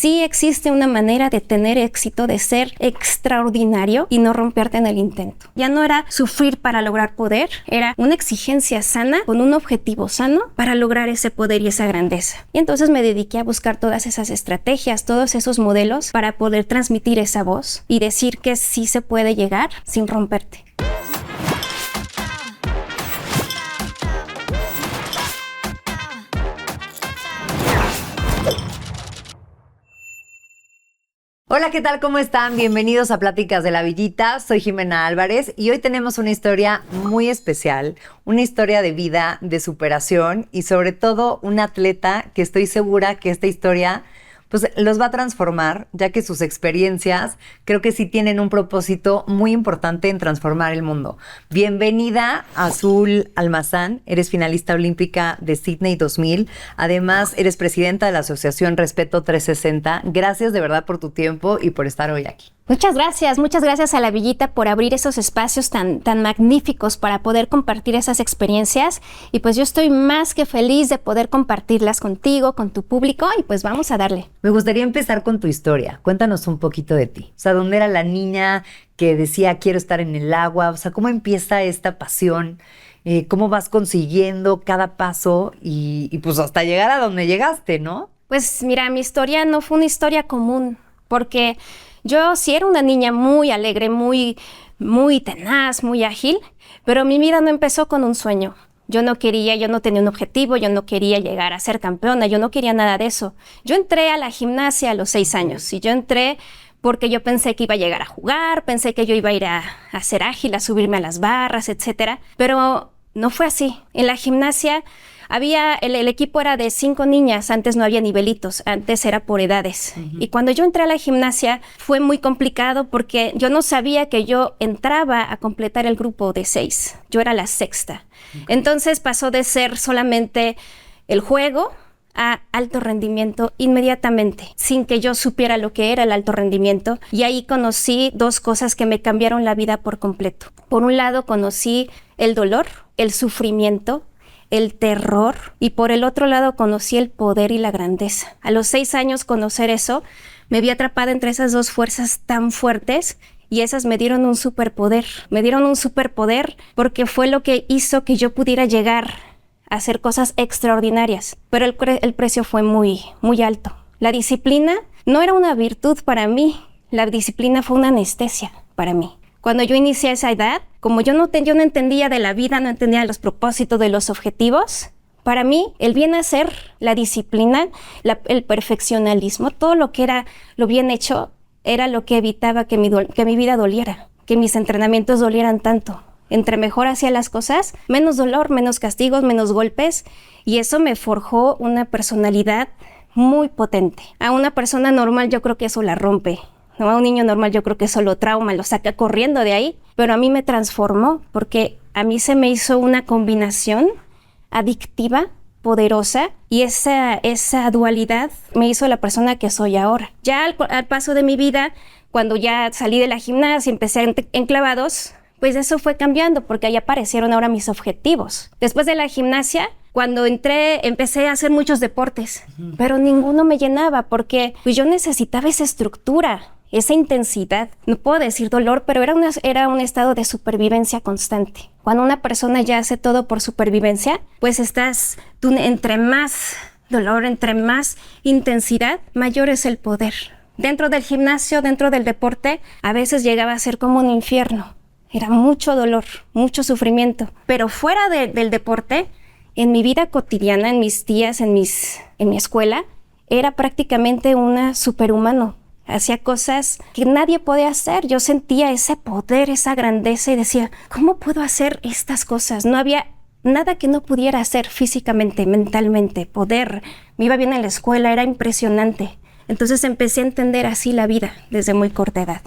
sí existe una manera de tener éxito, de ser extraordinario y no romperte en el intento. Ya no era sufrir para lograr poder, era una exigencia sana con un objetivo sano para lograr ese poder y esa grandeza. Y entonces me dediqué a buscar todas esas estrategias, todos esos modelos para poder transmitir esa voz y decir que sí se puede llegar sin romperte. Hola, ¿qué tal? ¿Cómo están? Bienvenidos a Pláticas de la Villita. Soy Jimena Álvarez y hoy tenemos una historia muy especial, una historia de vida, de superación y sobre todo un atleta que estoy segura que esta historia pues los va a transformar, ya que sus experiencias creo que sí tienen un propósito muy importante en transformar el mundo. Bienvenida, Azul Almazán. Eres finalista olímpica de Sydney 2000. Además, eres presidenta de la Asociación Respeto 360. Gracias de verdad por tu tiempo y por estar hoy aquí. Muchas gracias a la Villita por abrir esos espacios tan magníficos para poder compartir esas experiencias y pues yo estoy más que feliz de poder compartirlas contigo, con tu público y pues vamos a darle. Me gustaría empezar con tu historia. Cuéntanos un poquito de ti. O sea, ¿dónde era la niña que decía quiero estar en el agua? O sea, ¿cómo empieza esta pasión? ¿Cómo vas consiguiendo cada paso y pues hasta llegar a donde llegaste, ¿no? Pues mira, mi historia no fue una historia común porque yo sí era una niña muy alegre, muy tenaz, muy ágil, pero mi vida no empezó con un sueño. Yo no tenía un objetivo, yo no quería llegar a ser campeona, yo no quería nada de eso. Yo entré a la gimnasia a los 6 años y yo entré porque yo pensé que iba a llegar a jugar, pensé que yo iba a ir a ser ágil, a subirme a las barras, etcétera, pero no fue así. En la gimnasia el equipo era de 5 niñas, antes no había nivelitos, antes era por edades. Uh-huh. Y cuando yo entré a la gimnasia fue muy complicado porque yo no sabía que yo entraba a completar el grupo de 6. Yo era la sexta. Okay. Entonces pasó de ser solamente el juego a alto rendimiento inmediatamente, sin que yo supiera lo que era el alto rendimiento. Y ahí conocí 2 cosas que me cambiaron la vida por completo. Por un lado conocí el dolor, el sufrimiento, el terror, y por el otro lado conocí el poder y la grandeza. A los 6 años conocer eso, me vi atrapada entre esas 2 fuerzas tan fuertes y esas me dieron un superpoder. Me dieron un superpoder porque fue lo que hizo que yo pudiera llegar a hacer cosas extraordinarias. Pero el precio fue muy alto. La disciplina no era una virtud para mí, la disciplina fue una anestesia para mí. Cuando yo inicié a esa edad, como yo no entendía de la vida, no entendía de los propósitos, de los objetivos, para mí el bien hacer, la disciplina, el perfeccionalismo, todo lo que era lo bien hecho, era lo que evitaba que mi vida doliera, que mis entrenamientos dolieran tanto. Entre mejor hacía las cosas, menos dolor, menos castigos, menos golpes, y eso me forjó una personalidad muy potente. A una persona normal yo creo que eso la rompe. No, a un niño normal yo creo que eso lo trauma, lo saca corriendo de ahí, pero a mí me transformó porque a mí se me hizo una combinación adictiva, poderosa, y esa dualidad me hizo la persona que soy ahora. Ya al paso de mi vida, cuando ya salí de la gimnasia y empecé en clavados, pues eso fue cambiando porque ahí aparecieron ahora mis objetivos. Después de la gimnasia, cuando empecé a hacer muchos deportes, pero ninguno me llenaba porque pues yo necesitaba esa estructura, esa intensidad. No puedo decir dolor, pero era un estado de supervivencia constante. Cuando una persona ya hace todo por supervivencia, pues tú entre más dolor, entre más intensidad, mayor es el poder. Dentro del gimnasio, dentro del deporte, a veces llegaba a ser como un infierno. Era mucho dolor, mucho sufrimiento. Pero fuera del deporte, en mi vida cotidiana, en mis días, en mi escuela, era prácticamente una superhumano. Hacía cosas que nadie podía hacer. Yo sentía ese poder, esa grandeza y decía, ¿cómo puedo hacer estas cosas? No había nada que no pudiera hacer físicamente, mentalmente, poder. Me iba bien en la escuela, era impresionante. Entonces empecé a entender así la vida desde muy corta edad.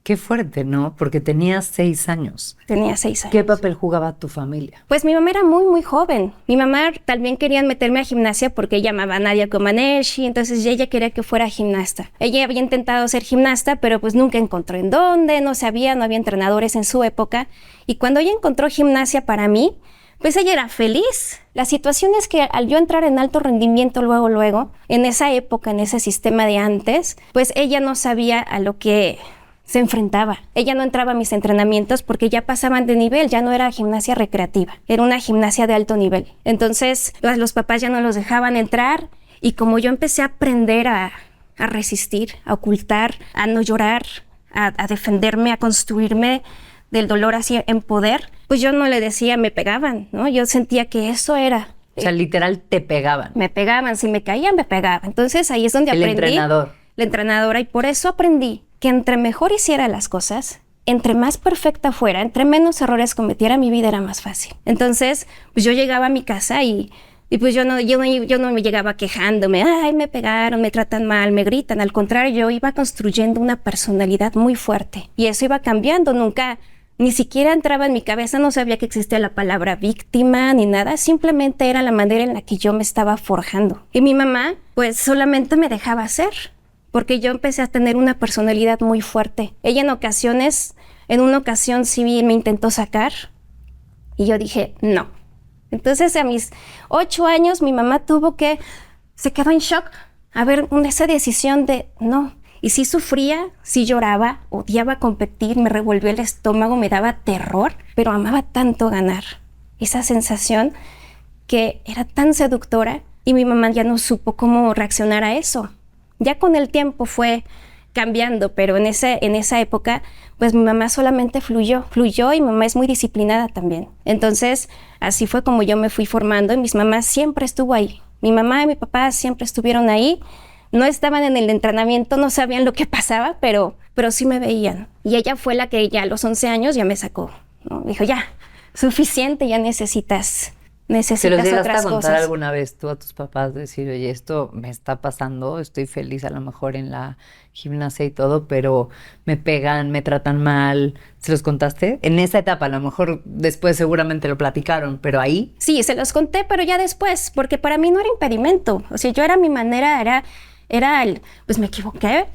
Qué fuerte, ¿no? Porque tenías 6 años. Tenía 6 años. ¿Qué papel jugaba tu familia? Pues mi mamá era muy joven. Mi mamá también quería meterme a gimnasia porque ella amaba a Nadia Comaneci, entonces ella quería que fuera gimnasta. Ella había intentado ser gimnasta, pero pues nunca encontró en dónde, no había entrenadores en su época. Y cuando ella encontró gimnasia para mí, pues ella era feliz. La situación es que al yo entrar en alto rendimiento luego, en esa época, en ese sistema de antes, pues ella no sabía a lo que se enfrentaba. Ella no entraba a mis entrenamientos porque ya pasaban de nivel, ya no era gimnasia recreativa, era una gimnasia de alto nivel. Entonces, los papás ya no los dejaban entrar y como yo empecé a aprender a resistir, a ocultar, a no llorar, a defenderme, a construirme del dolor así en poder, pues yo no le decía, me pegaban, ¿no? Yo sentía que eso era. O sea, literal te pegaban. Me pegaban, si me caían, me pegaban. Entonces ahí es donde aprendí. El entrenador. La entrenadora, y por eso aprendí que entre mejor hiciera las cosas, entre más perfecta fuera, entre menos errores cometiera, mi vida era más fácil. Entonces, pues yo llegaba a mi casa y pues yo no me llegaba quejándome, ay, me pegaron, me tratan mal, me gritan. Al contrario, yo iba construyendo una personalidad muy fuerte y eso iba cambiando. Nunca, ni siquiera entraba en mi cabeza, no sabía que existía la palabra víctima ni nada, simplemente era la manera en la que yo me estaba forjando. Y mi mamá, pues solamente me dejaba hacer, porque yo empecé a tener una personalidad muy fuerte. Ella en una ocasión sí me intentó sacar y yo dije, no. Entonces a mis 8 años mi mamá se quedó en shock a ver esa decisión de no. Y sí sufría, sí lloraba, odiaba competir, me revolvió el estómago, me daba terror, pero amaba tanto ganar. Esa sensación que era tan seductora y mi mamá ya no supo cómo reaccionar a eso. Ya con el tiempo fue cambiando, pero en esa época, pues mi mamá solamente fluyó y mi mamá es muy disciplinada también. Entonces, así fue como yo me fui formando y mis mamás siempre estuvo ahí. Mi mamá y mi papá siempre estuvieron ahí. No estaban en el entrenamiento, no sabían lo que pasaba, pero sí me veían. Y ella fue la que ya a los 11 años ya me sacó, ¿no? Dijo, ya, suficiente, ya necesitas otras cosas. ¿Se los llegaste a contar alguna vez tú a tus papás? Decir, oye, esto me está pasando, estoy feliz a lo mejor en la gimnasia y todo, pero me pegan, me tratan mal. ¿Se los contaste? En esa etapa, a lo mejor después seguramente lo platicaron, pero ahí. Sí, se los conté, pero ya después, porque para mí no era impedimento. O sea, yo era mi manera, pues me equivoqué.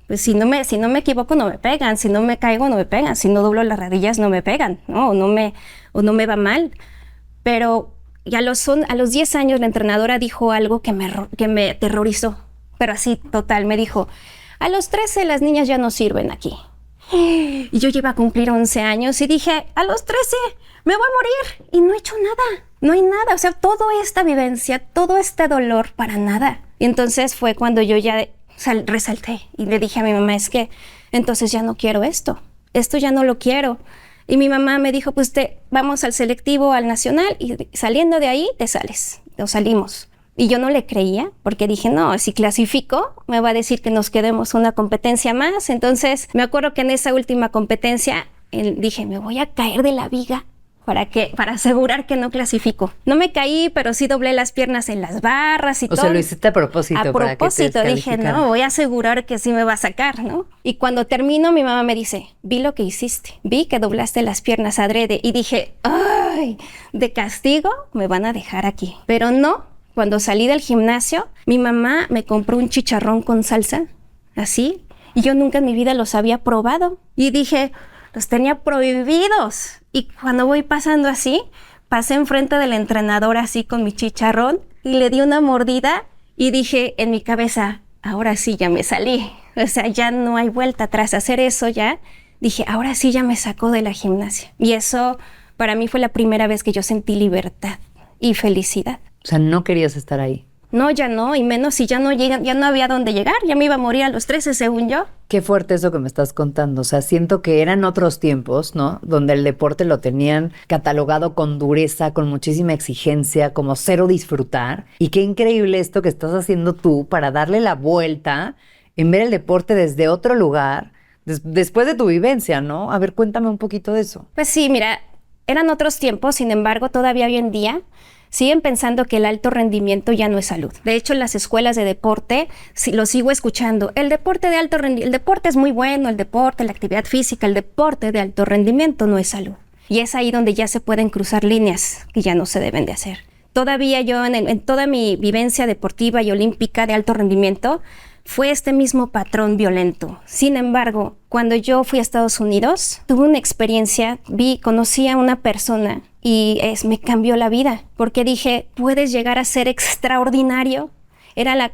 Pues si no me equivoco, no me pegan. Si no me caigo, no me pegan. Si no doblo las rodillas, no me pegan, ¿no? O no me va mal. Pero ya a los 10 años la entrenadora dijo algo que me aterrorizó. Pero así, total, me dijo, a los 13 las niñas ya no sirven aquí. Y yo ya iba a cumplir 11 años y dije, a los 13 me voy a morir. Y no he hecho nada, no hay nada. O sea, toda esta vivencia, todo este dolor para nada. Y entonces fue cuando yo ya resalté y le dije a mi mamá, es que entonces ya no quiero esto ya no lo quiero. Y mi mamá me dijo, pues vamos al selectivo, al nacional, y saliendo de ahí te sales. Nos salimos. Y yo no le creía, porque dije, no, si clasifico, me va a decir que nos quedemos una competencia más. Entonces, me acuerdo que en esa última competencia, dije, me voy a caer de la viga para asegurar que no clasifico. No me caí, pero sí doblé las piernas en las barras y todo. O sea, lo hiciste a propósito. A propósito, dije, no, voy a asegurar que sí me va a sacar, ¿no? Y cuando termino, mi mamá me dice, vi lo que hiciste, vi que doblaste las piernas adrede. Y dije, ay, de castigo me van a dejar aquí. Pero no, cuando salí del gimnasio, mi mamá me compró un chicharrón con salsa, así, y yo nunca en mi vida los había probado. Y dije, los tenía prohibidos. Y cuando voy pasando así, pasé enfrente del entrenador así con mi chicharrón y le di una mordida y dije en mi cabeza, ahora sí ya me salí. O sea, ya no hay vuelta atrás. Hacer eso ya, dije, ahora sí ya me sacó de la gimnasia. Y eso para mí fue la primera vez que yo sentí libertad y felicidad. O sea, no querías estar ahí. No, ya no, y menos si ya no había dónde llegar, ya me iba a morir a los 13 según yo. Qué fuerte eso que me estás contando, o sea, siento que eran otros tiempos, ¿no? Donde el deporte lo tenían catalogado con dureza, con muchísima exigencia, como cero disfrutar, y qué increíble esto que estás haciendo tú para darle la vuelta en ver el deporte desde otro lugar, después de tu vivencia, ¿no? A ver, cuéntame un poquito de eso. Pues sí, mira, eran otros tiempos, sin embargo, todavía hoy en día siguen pensando que el alto rendimiento ya no es salud. De hecho, en las escuelas de deporte, lo sigo escuchando. El deporte de alto rendimiento, el deporte es muy bueno, el deporte, la actividad física, el deporte de alto rendimiento no es salud. Y es ahí donde ya se pueden cruzar líneas que ya no se deben de hacer. Todavía yo, en toda mi vivencia deportiva y olímpica de alto rendimiento, fue este mismo patrón violento. Sin embargo, cuando yo fui a Estados Unidos, tuve una experiencia, conocí a una persona y me cambió la vida, porque dije, puedes llegar a ser extraordinario. Era la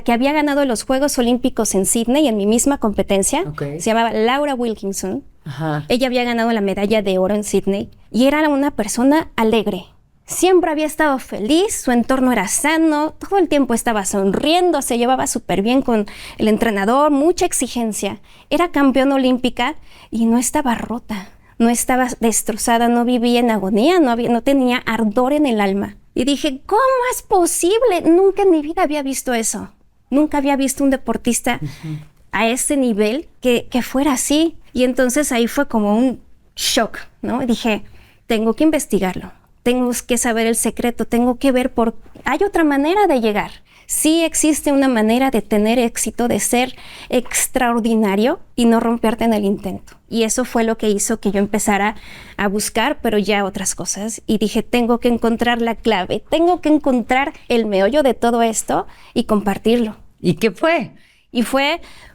que había ganado los Juegos Olímpicos en Sydney, en mi misma competencia. Okay. Se llamaba Laura Wilkinson. Ajá. Ella había ganado la medalla de oro en Sydney y era una persona alegre. Siempre había estado feliz, su entorno era sano, todo el tiempo estaba sonriendo, se llevaba súper bien con el entrenador, mucha exigencia. Era campeona olímpica y no estaba rota, no estaba destrozada, no vivía en agonía, no tenía ardor en el alma. Y dije, ¿cómo es posible? Nunca en mi vida había visto eso. Nunca había visto un deportista a ese nivel que fuera así. Y entonces ahí fue como un shock, ¿no? Y dije, tengo que investigarlo. Tengo que saber el secreto, tengo que ver hay otra manera de llegar. Sí existe una manera de tener éxito, de ser extraordinario y no romperte en el intento. Y eso fue lo que hizo que yo empezara a buscar, pero ya otras cosas. Y dije, tengo que encontrar la clave, tengo que encontrar el meollo de todo esto y compartirlo. ¿Y qué fue? Y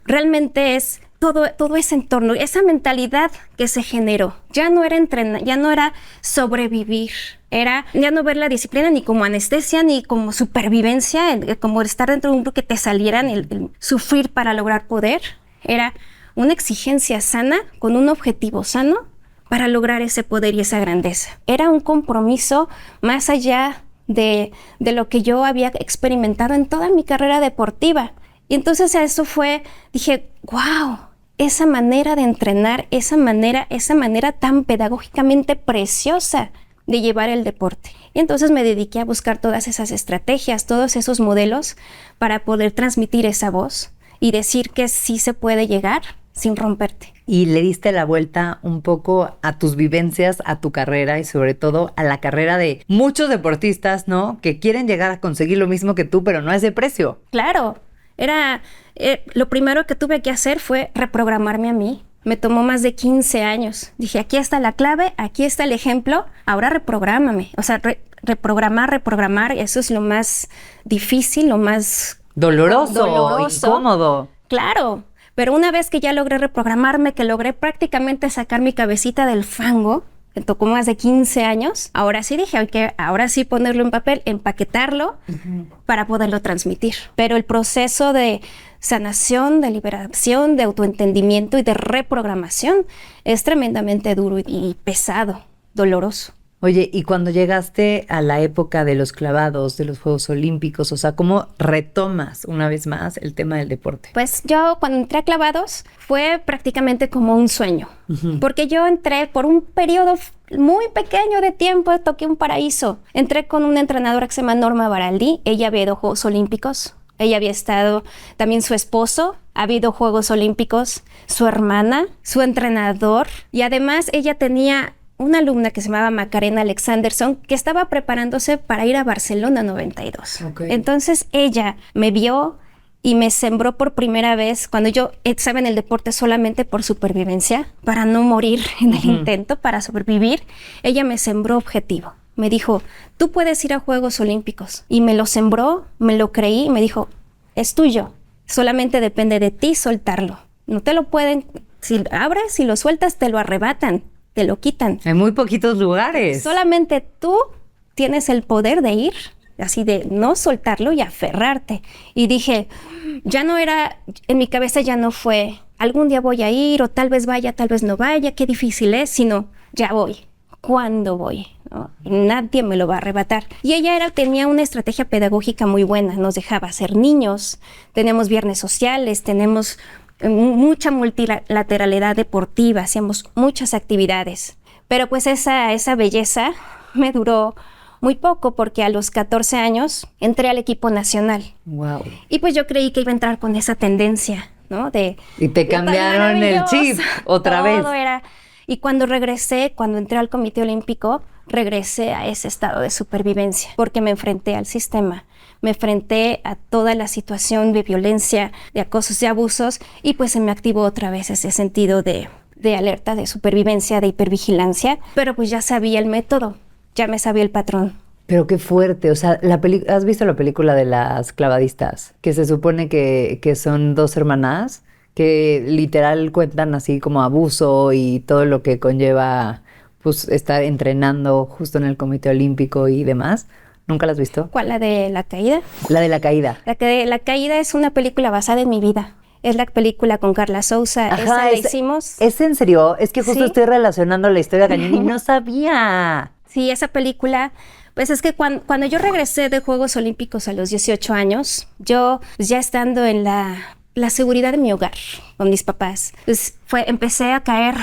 realmente es todo ese entorno, esa mentalidad que se generó. Ya no era sobrevivir, era ya no ver la disciplina ni como anestesia, ni como supervivencia, como estar dentro de un grupo que te salieran, el sufrir para lograr poder. Era una exigencia sana, con un objetivo sano, para lograr ese poder y esa grandeza. Era un compromiso más allá de lo que yo había experimentado en toda mi carrera deportiva. Y entonces dije, wow, esa manera de entrenar, esa manera tan pedagógicamente preciosa de llevar el deporte. Y entonces me dediqué a buscar todas esas estrategias, todos esos modelos para poder transmitir esa voz y decir que sí se puede llegar sin romperte. Y le diste la vuelta un poco a tus vivencias, a tu carrera y sobre todo a la carrera de muchos deportistas, ¿no? Que quieren llegar a conseguir lo mismo que tú, pero no a ese precio. Claro. Lo primero que tuve que hacer fue reprogramarme a mí. Me tomó más de 15 años. Dije, aquí está la clave, aquí está el ejemplo, ahora reprográmame. O sea, reprogramar, eso es lo más difícil, lo más doloroso. Incómodo. Claro, pero una vez que ya logré reprogramarme, que logré prácticamente sacar mi cabecita del fango, me tocó más de 15 años, ahora sí dije, ahora sí ponerlo en papel, empaquetarlo para poderlo transmitir. Pero el proceso de sanación, de liberación, de autoentendimiento y de reprogramación es tremendamente duro y pesado, doloroso. Oye, y cuando llegaste a la época de los clavados, de los Juegos Olímpicos, o sea, ¿cómo retomas una vez más el tema del deporte? Pues yo cuando entré a clavados fue prácticamente como un sueño, porque yo entré por un periodo muy pequeño de tiempo, toqué un paraíso. Entré con una entrenadora que se llama Norma Baraldi, ella había ido a Juegos Olímpicos, ella había estado, también su esposo, ha habido Juegos Olímpicos, su hermana, su entrenador, y además ella tenía una alumna que se llamaba Macarena Alexanderson, que estaba preparándose para ir a Barcelona 92. Okay. Entonces ella me vio y me sembró por primera vez, cuando yo estaba en el deporte solamente por supervivencia, para no morir en el intento, para sobrevivir, ella me sembró objetivo. Me dijo, tú puedes ir a Juegos Olímpicos. Y me lo sembró, me lo creí y me dijo, es tuyo, solamente depende de ti soltarlo. No te lo pueden, si abres y lo sueltas, te lo arrebatan. Te lo quitan. Hay muy poquitos lugares. Solamente tú tienes el poder de ir, así de no soltarlo y aferrarte. Y dije, ya no era, en mi cabeza ya no fue, algún día voy a ir, o tal vez vaya, tal vez no vaya, qué difícil es, sino ya voy. ¿Cuándo voy? ¿No? Nadie me lo va a arrebatar. Y ella tenía una estrategia pedagógica muy buena, nos dejaba ser niños, tenemos viernes sociales, tenemos mucha multilateralidad deportiva, hacíamos muchas actividades, pero pues esa belleza me duró muy poco porque a los 14 años entré al equipo nacional. Wow. Y pues yo creí que iba a entrar con esa tendencia, ¿no? Y te cambiaron el chip otra vez. Y cuando entré al Comité Olímpico, regresé a ese estado de supervivencia porque me enfrenté al sistema. Me enfrenté a toda la situación de violencia, de acosos y abusos, y pues se me activó otra vez ese sentido de alerta, de supervivencia, de hipervigilancia, pero pues ya sabía el método, ya me sabía el patrón. Pero qué fuerte, o sea, ¿has visto la película de las clavadistas? Que se supone que son dos hermanas que literal cuentan así como abuso y todo lo que conlleva pues estar entrenando justo en el Comité Olímpico y demás. ¿Nunca la has visto? ¿Cuál? ¿La de la caída? La de la caída. La caída es una película basada en mi vida. Es la película con Carla Souza. Ajá, Esa la hicimos. ¿Es en serio? Es que justo Sí. estoy relacionando la historia cañón y no sabía. Sí, esa película, pues es que cuando yo regresé de Juegos Olímpicos a los 18 años, yo pues, ya estando en la seguridad de mi hogar con mis papás, pues empecé a caer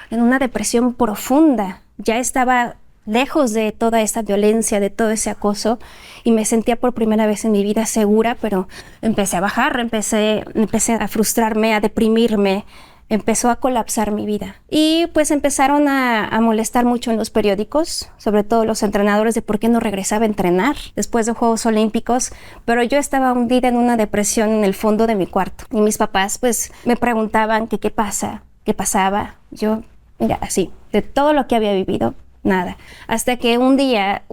en una depresión profunda. Ya estaba lejos de toda esta violencia, de todo ese acoso, y me sentía por primera vez en mi vida segura, pero empecé a bajar, empecé a frustrarme, a deprimirme. Empezó a colapsar mi vida. Y pues empezaron a molestar mucho en los periódicos, sobre todo los entrenadores, de por qué no regresaba a entrenar después de Juegos Olímpicos. Pero yo estaba hundida en una depresión en el fondo de mi cuarto. Y mis papás pues me preguntaban que qué pasaba. Yo, mira, así, de todo lo que había vivido, nada. Hasta que un día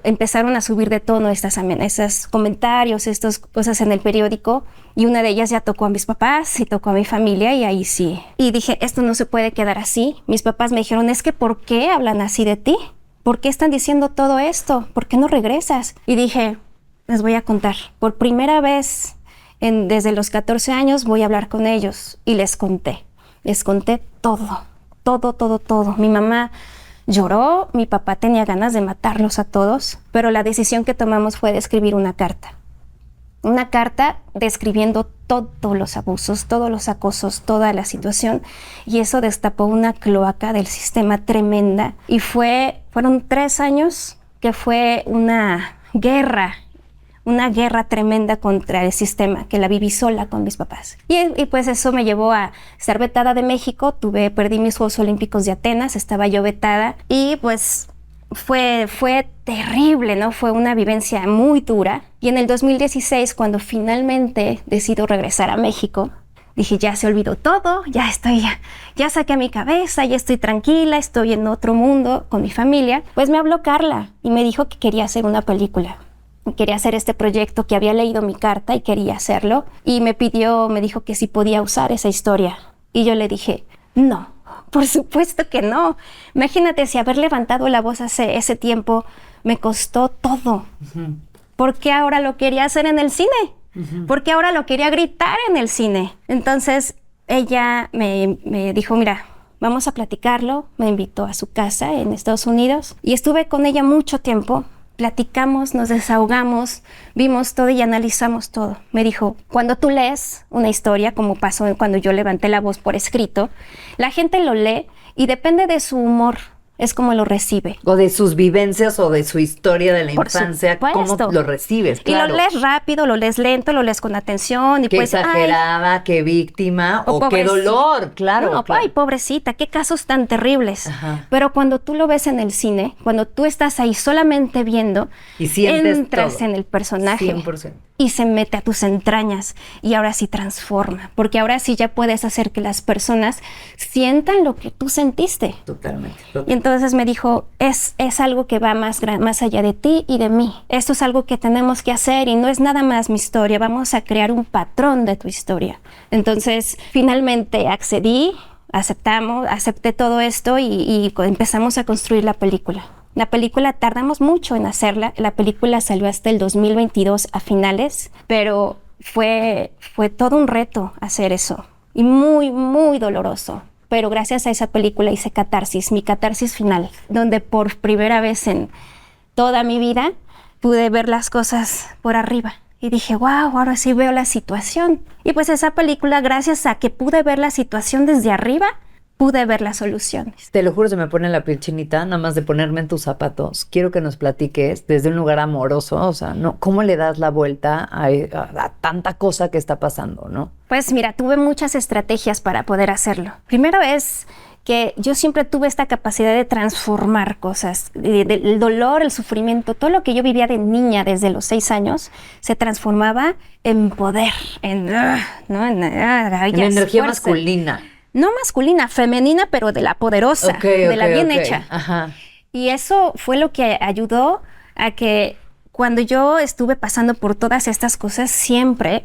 empezaron a subir de tono esos comentarios, estas cosas en el periódico, y una de ellas ya tocó a mis papás y tocó a mi familia, y ahí sí. Y dije, esto no se puede quedar así. Mis papás me dijeron, es que ¿por qué hablan así de ti? ¿Por qué están diciendo todo esto? ¿Por qué no regresas? Y dije, les voy a contar. Por primera vez desde los 14 años voy a hablar con ellos, y les conté todo. Mi mamá lloró, mi papá tenía ganas de matarlos a todos, pero la decisión que tomamos fue de escribir una carta. Una carta describiendo todos los abusos, todos los acosos, toda la situación, y eso destapó una cloaca del sistema tremenda. Y fueron 3 años que fue una guerra tremenda contra el sistema, que la viví sola con mis papás. Y pues eso me llevó a estar vetada de México. Perdí mis Juegos Olímpicos de Atenas, estaba yo vetada, y pues fue terrible, ¿no? Fue una vivencia muy dura. Y en el 2016, cuando finalmente decido regresar a México, dije, ya se olvidó todo, ya saqué mi cabeza, ya estoy tranquila, estoy en otro mundo con mi familia. Pues me habló Carla y me dijo que quería hacer una película. Quería hacer este proyecto, que había leído mi carta y quería hacerlo. Y me dijo que si podía usar esa historia. Y yo le dije, no, por supuesto que no. Imagínate si haber levantado la voz hace ese tiempo me costó todo. Uh-huh. ¿Por qué ahora lo quería hacer en el cine? Uh-huh. ¿Por qué ahora lo quería gritar en el cine? Entonces ella me dijo, mira, vamos a platicarlo. Me invitó a su casa en Estados Unidos y estuve con ella mucho tiempo. Platicamos, nos desahogamos, vimos todo y analizamos todo. Me dijo, cuando tú lees una historia, como pasó cuando yo levanté la voz por escrito, la gente lo lee y depende de su humor, es como lo recibe. O de sus vivencias o de su historia de la infancia, cómo lo recibes, claro. Y lo lees rápido, lo lees lento, lo lees con atención. Y qué pues, exagerada, qué víctima, o qué dolor, claro. No, claro. Ay, pobrecita, qué casos tan terribles. Ajá. Pero cuando tú lo ves en el cine, cuando tú estás ahí solamente viendo, y sientes entras todo. En el personaje. 100%. Y se mete a tus entrañas y ahora sí transforma, porque ahora sí ya puedes hacer que las personas sientan lo que tú sentiste. Totalmente. Y entonces me dijo, es algo que va más allá de ti y de mí. Esto es algo que tenemos que hacer y no es nada más mi historia, vamos a crear un patrón de tu historia. Entonces finalmente acepté todo esto y empezamos a construir la película. La película tardamos mucho en hacerla, la película salió hasta el 2022 a finales, pero fue todo un reto hacer eso y muy, muy doloroso. Pero gracias a esa película hice catarsis, mi catarsis final, donde por primera vez en toda mi vida pude ver las cosas por arriba. Y dije, wow, ahora sí veo la situación. Y pues esa película, gracias a que pude ver la situación desde arriba, pude ver las soluciones. Te lo juro, se me pone la piel chinita, nada más de ponerme en tus zapatos. Quiero que nos platiques desde un lugar amoroso, o sea, ¿no? ¿Cómo le das la vuelta a tanta cosa que está pasando, no? Pues mira, tuve muchas estrategias para poder hacerlo. Primero es que yo siempre tuve esta capacidad de transformar cosas, el dolor, el sufrimiento, todo lo que yo vivía de niña desde los 6 años, se transformaba en poder, en energía masculina. No masculina, femenina, pero de la poderosa, de la bien hecha. Ajá. Y eso fue lo que ayudó a que cuando yo estuve pasando por todas estas cosas, siempre,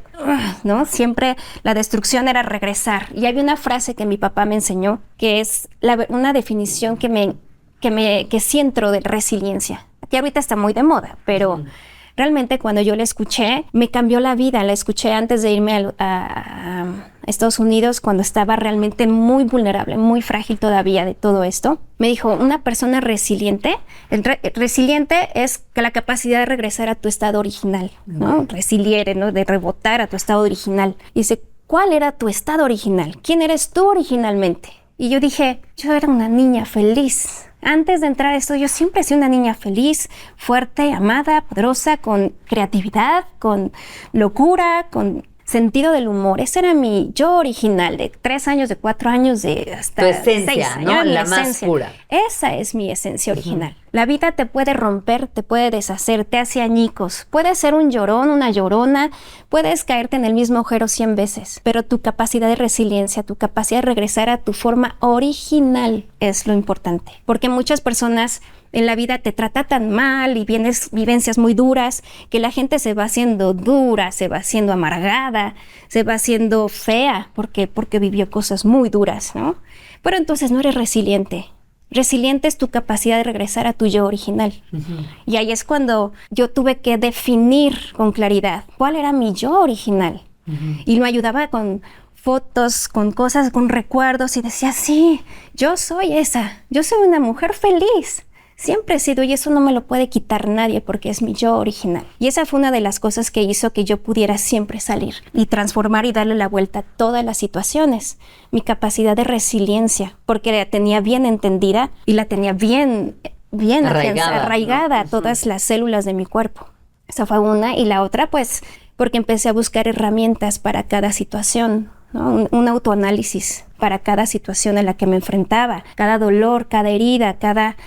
¿no? Siempre la destrucción era regresar. Y había una frase que mi papá me enseñó, que es una definición que sí entró de resiliencia, que ahorita está muy de moda, pero realmente cuando yo la escuché, me cambió la vida. La escuché antes de irme a Estados Unidos, cuando estaba realmente muy vulnerable, muy frágil todavía de todo esto. Me dijo, una persona resiliente, resiliente es que la capacidad de regresar a tu estado original, ¿no? Resiliere, ¿no? De rebotar a tu estado original. Y dice, ¿cuál era tu estado original? ¿Quién eres tú originalmente? Y yo dije, yo era una niña feliz. Antes de entrar a esto, yo siempre he sido una niña feliz, fuerte, amada, poderosa, con creatividad, con locura, con sentido del humor. Ese era mi yo original, de 3 años, de 4 años, de hasta tu esencia, 6 años. ¿no? La más pura. Esa es mi esencia original. La vida te puede romper, te puede deshacer, te hace añicos. Puedes ser un llorón, una llorona, puedes caerte en el mismo agujero 100 veces, pero tu capacidad de resiliencia, tu capacidad de regresar a tu forma original es lo importante. Porque muchas personas en la vida te trata tan mal y vienes vivencias muy duras que la gente se va haciendo dura, se va haciendo amargada, se va haciendo fea porque vivió cosas muy duras, ¿no? Pero entonces no eres resiliente. Resiliente es tu capacidad de regresar a tu yo original. Y ahí es cuando yo tuve que definir con claridad cuál era mi yo original. Y lo ayudaba con fotos, con cosas, con recuerdos, y decía, sí, yo soy esa, yo soy una mujer feliz. Siempre he sido, y eso no me lo puede quitar nadie porque es mi yo original. Y esa fue una de las cosas que hizo que yo pudiera siempre salir y transformar y darle la vuelta a todas las situaciones. Mi capacidad de resiliencia, porque la tenía bien entendida y la tenía bien arraigada a todas las células de mi cuerpo. Esa fue una. Y la otra, pues, porque empecé a buscar herramientas para cada situación, ¿no? Un autoanálisis para cada situación a la que me enfrentaba, cada dolor, cada herida, cada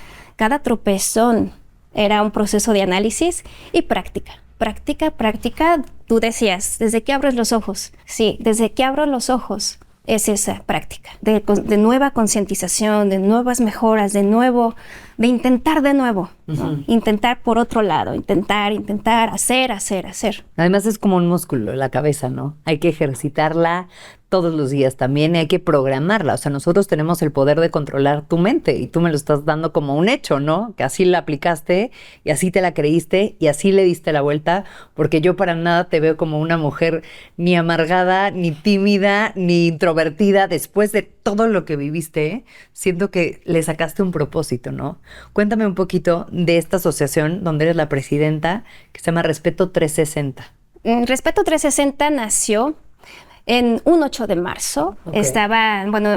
tropezón. Era un proceso de análisis y práctica. Práctica. Tú decías, ¿desde que abres los ojos? Sí, desde que abro los ojos es esa práctica de nueva concientización, de nuevas mejoras, de intentar de nuevo, ¿no? Intentar por otro lado, intentar, hacer. Además es como un músculo, la cabeza, ¿no? Hay que ejercitarla todos los días también y hay que programarla. O sea, nosotros tenemos el poder de controlar tu mente y tú me lo estás dando como un hecho, ¿no? Que así la aplicaste y así te la creíste y así le diste la vuelta, porque yo para nada te veo como una mujer ni amargada, ni tímida, ni introvertida. Después de todo lo que viviste, siento que le sacaste un propósito, ¿no? Cuéntame un poquito de esta asociación donde eres la presidenta, que se llama Respeto 360. Respeto 360 nació en un 8 de marzo. Okay.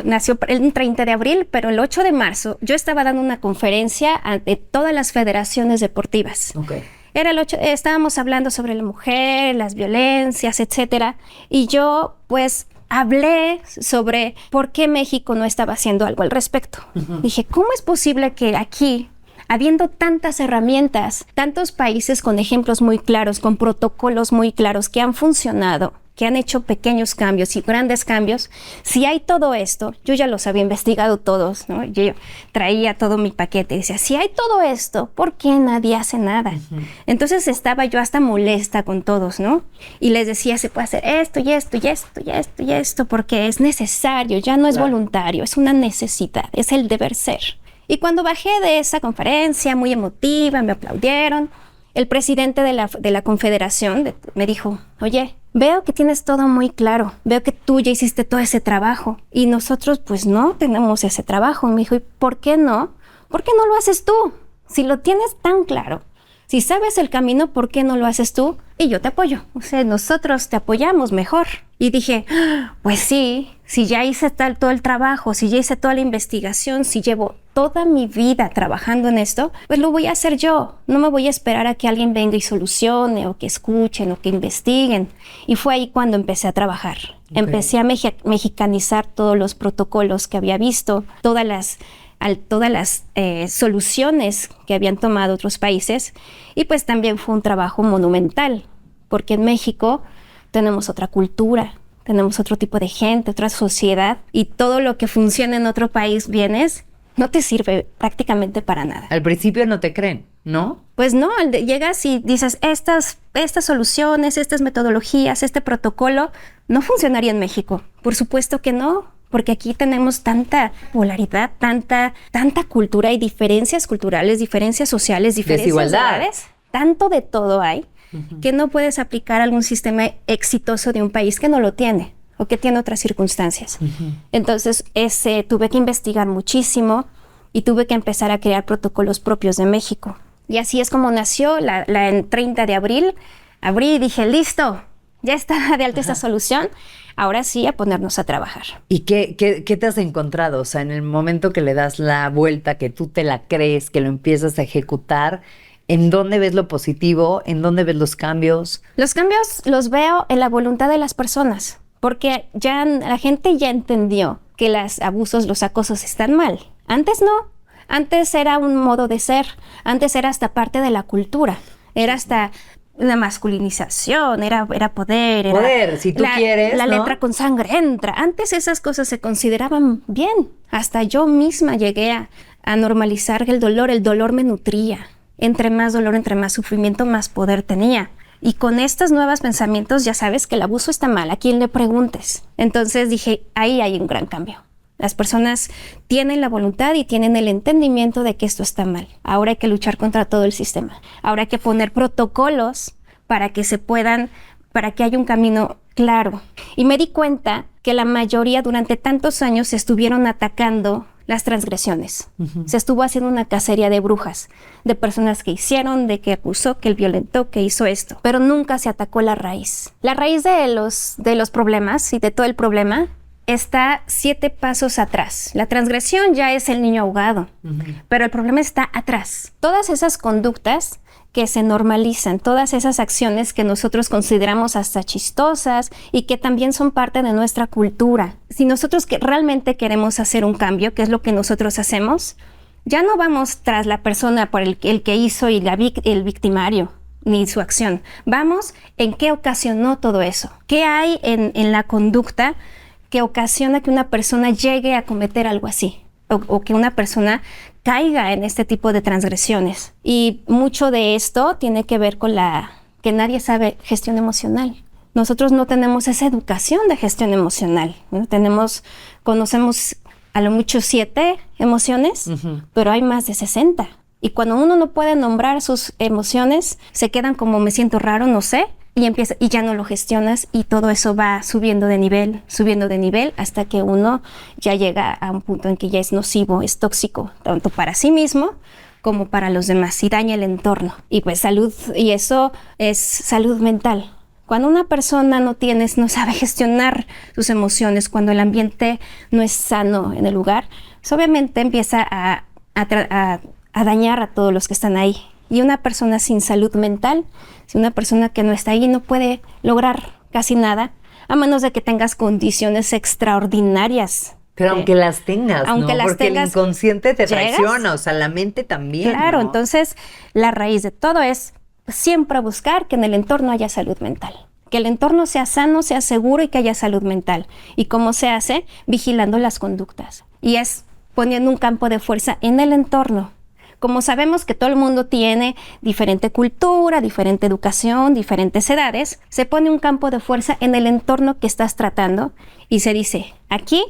Nació el 30 de abril, pero el 8 de marzo yo estaba dando una conferencia ante todas las federaciones deportivas. Okay. Estábamos hablando sobre la mujer, las violencias, etcétera, y yo pues hablé sobre por qué México no estaba haciendo algo al respecto. Dije, ¿cómo es posible que aquí, habiendo tantas herramientas, tantos países con ejemplos muy claros, con protocolos muy claros que han funcionado, que han hecho pequeños cambios y grandes cambios, si hay todo esto, yo ya los había investigado todos, ¿no? Yo traía todo mi paquete y decía, si hay todo esto, ¿por qué nadie hace nada? Entonces estaba yo hasta molesta con todos, ¿no? Y les decía, se puede hacer esto y esto y esto y esto y esto, porque es necesario, ya no es voluntario, es una necesidad, es el deber ser. Y cuando bajé de esa conferencia muy emotiva, me aplaudieron, el presidente de la confederación me dijo, oye, veo que tienes todo muy claro, veo que tú ya hiciste todo ese trabajo y nosotros pues no tenemos ese trabajo. Me dijo, ¿y por qué no? ¿Por qué no lo haces tú? Si lo tienes tan claro, si sabes el camino, ¿por qué no lo haces tú? Y yo te apoyo, o sea, nosotros te apoyamos mejor. Y dije, pues sí, si ya hice todo el trabajo, si ya hice toda la investigación, si llevo toda mi vida trabajando en esto, pues lo voy a hacer yo. No me voy a esperar a que alguien venga y solucione, o que escuchen, o que investiguen. Y fue ahí cuando empecé a trabajar. Okay. Empecé a mexicanizar todos los protocolos que había visto, todas las soluciones que habían tomado otros países, y pues también fue un trabajo monumental, porque en México tenemos otra cultura, tenemos otro tipo de gente, otra sociedad, y todo lo que funciona en otro país no te sirve prácticamente para nada. Al principio no te creen. ¿no? Pues no, llegas y dices, estas soluciones, estas metodologías, este protocolo, no funcionaría en México. Por supuesto que no, porque aquí tenemos tanta polaridad, tanta cultura y diferencias culturales, diferencias sociales, diferencias desigualdades. Tanto de todo hay, que no puedes aplicar algún sistema exitoso de un país que no lo tiene o que tiene otras circunstancias. Entonces, tuve que investigar muchísimo y tuve que empezar a crear protocolos propios de México. Y así es como nació en 30 de abril. Abrí y dije, listo, ya está de alta esta solución. Ahora sí, a ponernos a trabajar. ¿Y qué te has encontrado? O sea, en el momento que le das la vuelta, que tú te la crees, que lo empiezas a ejecutar, ¿en dónde ves lo positivo? ¿En dónde ves los cambios? Los cambios los veo en la voluntad de las personas, porque ya la gente ya entendió que los abusos, los acosos están mal. Antes no. Antes era un modo de ser, antes era hasta parte de la cultura, era hasta una masculinización, era poder. Poder, si tú quieres, la ¿no? letra con sangre entra. Antes esas cosas se consideraban bien. Hasta yo misma llegué a normalizar el dolor me nutría. Entre más dolor, entre más sufrimiento, más poder tenía. Y con estos nuevos pensamientos ya sabes que el abuso está mal, a quien le preguntes. Entonces dije, ahí hay un gran cambio. Las personas tienen la voluntad y tienen el entendimiento de que esto está mal. Ahora hay que luchar contra todo el sistema. Ahora hay que poner protocolos para que haya un camino claro. Y me di cuenta que la mayoría durante tantos años se estuvieron atacando las transgresiones. Se estuvo haciendo una cacería de brujas, de personas que hicieron, de que acusó, que él violentó, que hizo esto. Pero nunca se atacó la raíz. La raíz de los problemas y de todo el problema está 7 pasos atrás. La transgresión ya es el niño ahogado, pero el problema está atrás. Todas esas conductas que se normalizan, todas esas acciones que nosotros consideramos hasta chistosas y que también son parte de nuestra cultura. Si nosotros realmente queremos hacer un cambio, que es lo que nosotros hacemos, ya no vamos tras la persona por el que hizo y el victimario, ni su acción. Vamos en qué ocasionó todo eso. ¿Qué hay en la conducta que ocasiona que una persona llegue a cometer algo así? O que una persona caiga en este tipo de transgresiones. Y mucho de esto tiene que ver con que nadie sabe gestión emocional. Nosotros no tenemos esa educación de gestión emocional, ¿no? Conocemos a lo mucho 7 emociones, pero hay más de 60. Y cuando uno no puede nombrar sus emociones, se quedan como me siento raro, no sé, y ya no lo gestionas y todo eso va subiendo de nivel hasta que uno ya llega a un punto en que ya es nocivo, es tóxico, tanto para sí mismo como para los demás y daña el entorno. Y pues y eso es salud mental. Cuando una persona no sabe gestionar sus emociones, cuando el ambiente no es sano en el lugar, pues obviamente empieza a dañar a todos los que están ahí. Y una persona sin salud mental, si una persona que no está ahí no puede lograr casi nada, a menos de que tengas condiciones extraordinarias. Pero aunque las tengas, aunque ¿no? las Porque tengas, el inconsciente te ¿llegas? traiciona, o sea, la mente también. Claro, ¿no? entonces la raíz de todo es siempre buscar que en el entorno haya salud mental. Que el entorno sea sano, sea seguro y que haya salud mental. ¿Y cómo se hace? Vigilando las conductas. Y es poniendo un campo de fuerza en el entorno. Como sabemos que todo el mundo tiene diferente cultura, diferente educación, diferentes edades, se pone un campo de fuerza en el entorno que estás tratando y se dice, aquí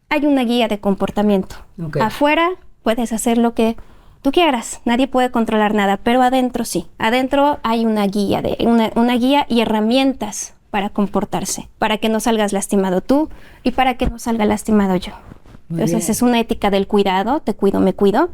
hay una guía de comportamiento. Okay. Afuera puedes hacer lo que tú quieras, nadie puede controlar nada, pero adentro sí. Adentro hay una guía y herramientas para comportarse, para que no salgas lastimado tú y para que no salga lastimado yo. Entonces es una ética del cuidado, te cuido, me cuido,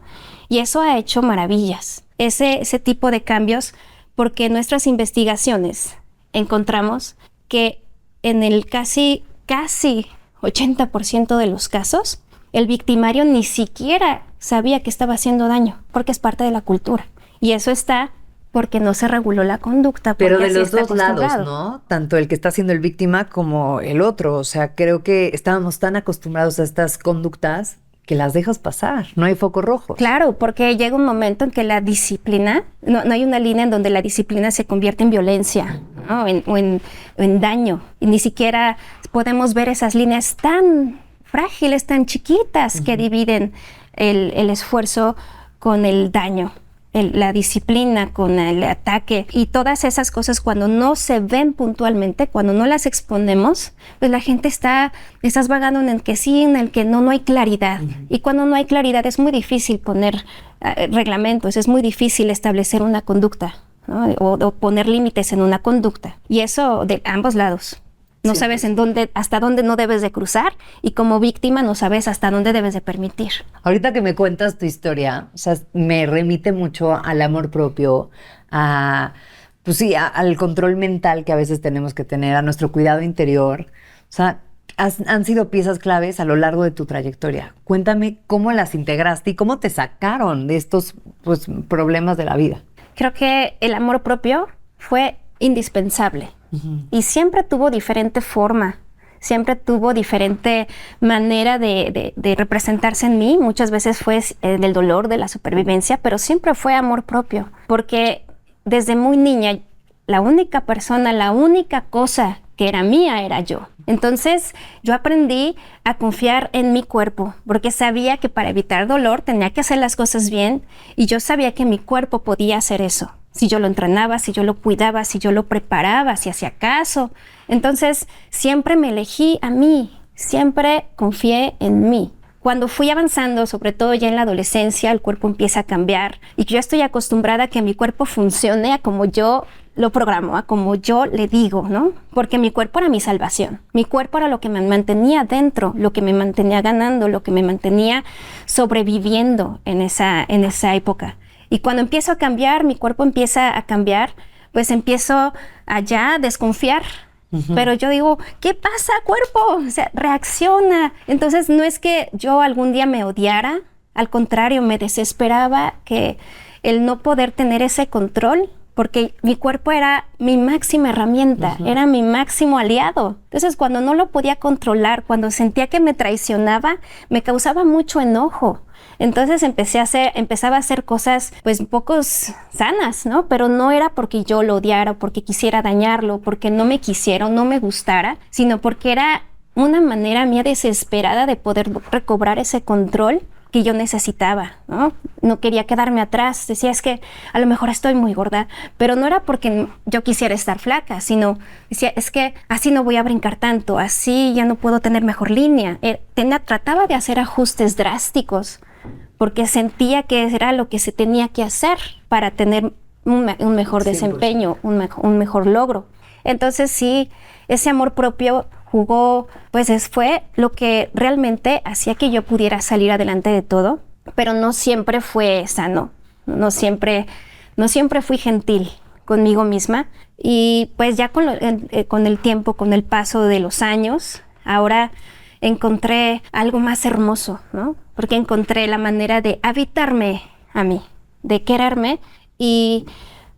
y eso ha hecho maravillas. Ese tipo de cambios, porque en nuestras investigaciones encontramos que en el casi 80% de los casos, el victimario ni siquiera sabía que estaba haciendo daño, porque es parte de la cultura. Y eso está porque no se reguló la conducta. Pero de los dos lados, ¿no? Tanto el que está siendo el víctima como el otro. O sea, creo que estábamos tan acostumbrados a estas conductas que las dejas pasar. No hay focos rojos. Claro, porque llega un momento en que la disciplina, no hay una línea en donde la disciplina se convierte en violencia, ¿no? o en daño. Y ni siquiera podemos ver esas líneas tan frágiles, tan chiquitas, que dividen el esfuerzo con el daño. la disciplina, con el ataque y todas esas cosas cuando no se ven puntualmente, cuando no las exponemos, pues la gente estás vagando en el que sí, en el que no hay claridad. Y cuando no hay claridad es muy difícil poner reglamentos, es muy difícil establecer una conducta, ¿no? O poner límites en una conducta. Y eso de ambos lados. No sabes hasta dónde no debes de cruzar y como víctima no sabes hasta dónde debes de permitir. Ahorita que me cuentas tu historia, o sea, me remite mucho al amor propio, pues sí, al control mental que a veces tenemos que tener, a nuestro cuidado interior. O sea, han sido piezas claves a lo largo de tu trayectoria. Cuéntame cómo las integraste y cómo te sacaron de estos pues, problemas de la vida. Creo que el amor propio fue indispensable. Y siempre tuvo diferente forma, siempre tuvo diferente manera de representarse en mí. Muchas veces fue del dolor, de la supervivencia, pero siempre fue amor propio. Porque desde muy niña, la única persona, la única cosa que era mía era yo. Entonces yo aprendí a confiar en mi cuerpo, porque sabía que para evitar dolor tenía que hacer las cosas bien y yo sabía que mi cuerpo podía hacer eso. Si yo lo entrenaba, si yo lo cuidaba, si yo lo preparaba, si hacía caso. Entonces, siempre me elegí a mí, siempre confié en mí. Cuando fui avanzando, sobre todo ya en la adolescencia, el cuerpo empieza a cambiar y yo estoy acostumbrada a que mi cuerpo funcione a como yo lo programo, a como yo le digo, ¿no? Porque mi cuerpo era mi salvación. Mi cuerpo era lo que me mantenía dentro, lo que me mantenía ganando, lo que me mantenía sobreviviendo en esa época. Y cuando empiezo a cambiar, mi cuerpo empieza a cambiar, pues empiezo a ya desconfiar. Pero yo digo, ¿qué pasa, cuerpo? O sea, reacciona. Entonces, no es que yo algún día me odiara, al contrario, me desesperaba que el no poder tener ese control, porque mi cuerpo era mi máxima herramienta, era mi máximo aliado. Entonces, cuando no lo podía controlar, cuando sentía que me traicionaba, me causaba mucho enojo. Entonces empezaba a hacer cosas pues poco sanas, ¿no? Pero no era porque yo lo odiara, porque quisiera dañarlo, porque no me quisiera o no me gustara, sino porque era una manera mía desesperada de poder recobrar ese control que yo necesitaba, ¿no? No quería quedarme atrás, decía es que a lo mejor estoy muy gorda, pero no era porque yo quisiera estar flaca, sino decía es que así no voy a brincar tanto, así ya no puedo tener mejor línea. Trataba de hacer ajustes drásticos porque sentía que era lo que se tenía que hacer para tener un mejor desempeño, un mejor logro. Entonces sí, ese amor propio jugó, pues fue lo que realmente hacía que yo pudiera salir adelante de todo, pero no siempre fue sano, no siempre fui gentil conmigo misma y pues ya con el tiempo, con el paso de los años, ahora encontré algo más hermoso, ¿no? Porque encontré la manera de habitarme a mí, de quererme y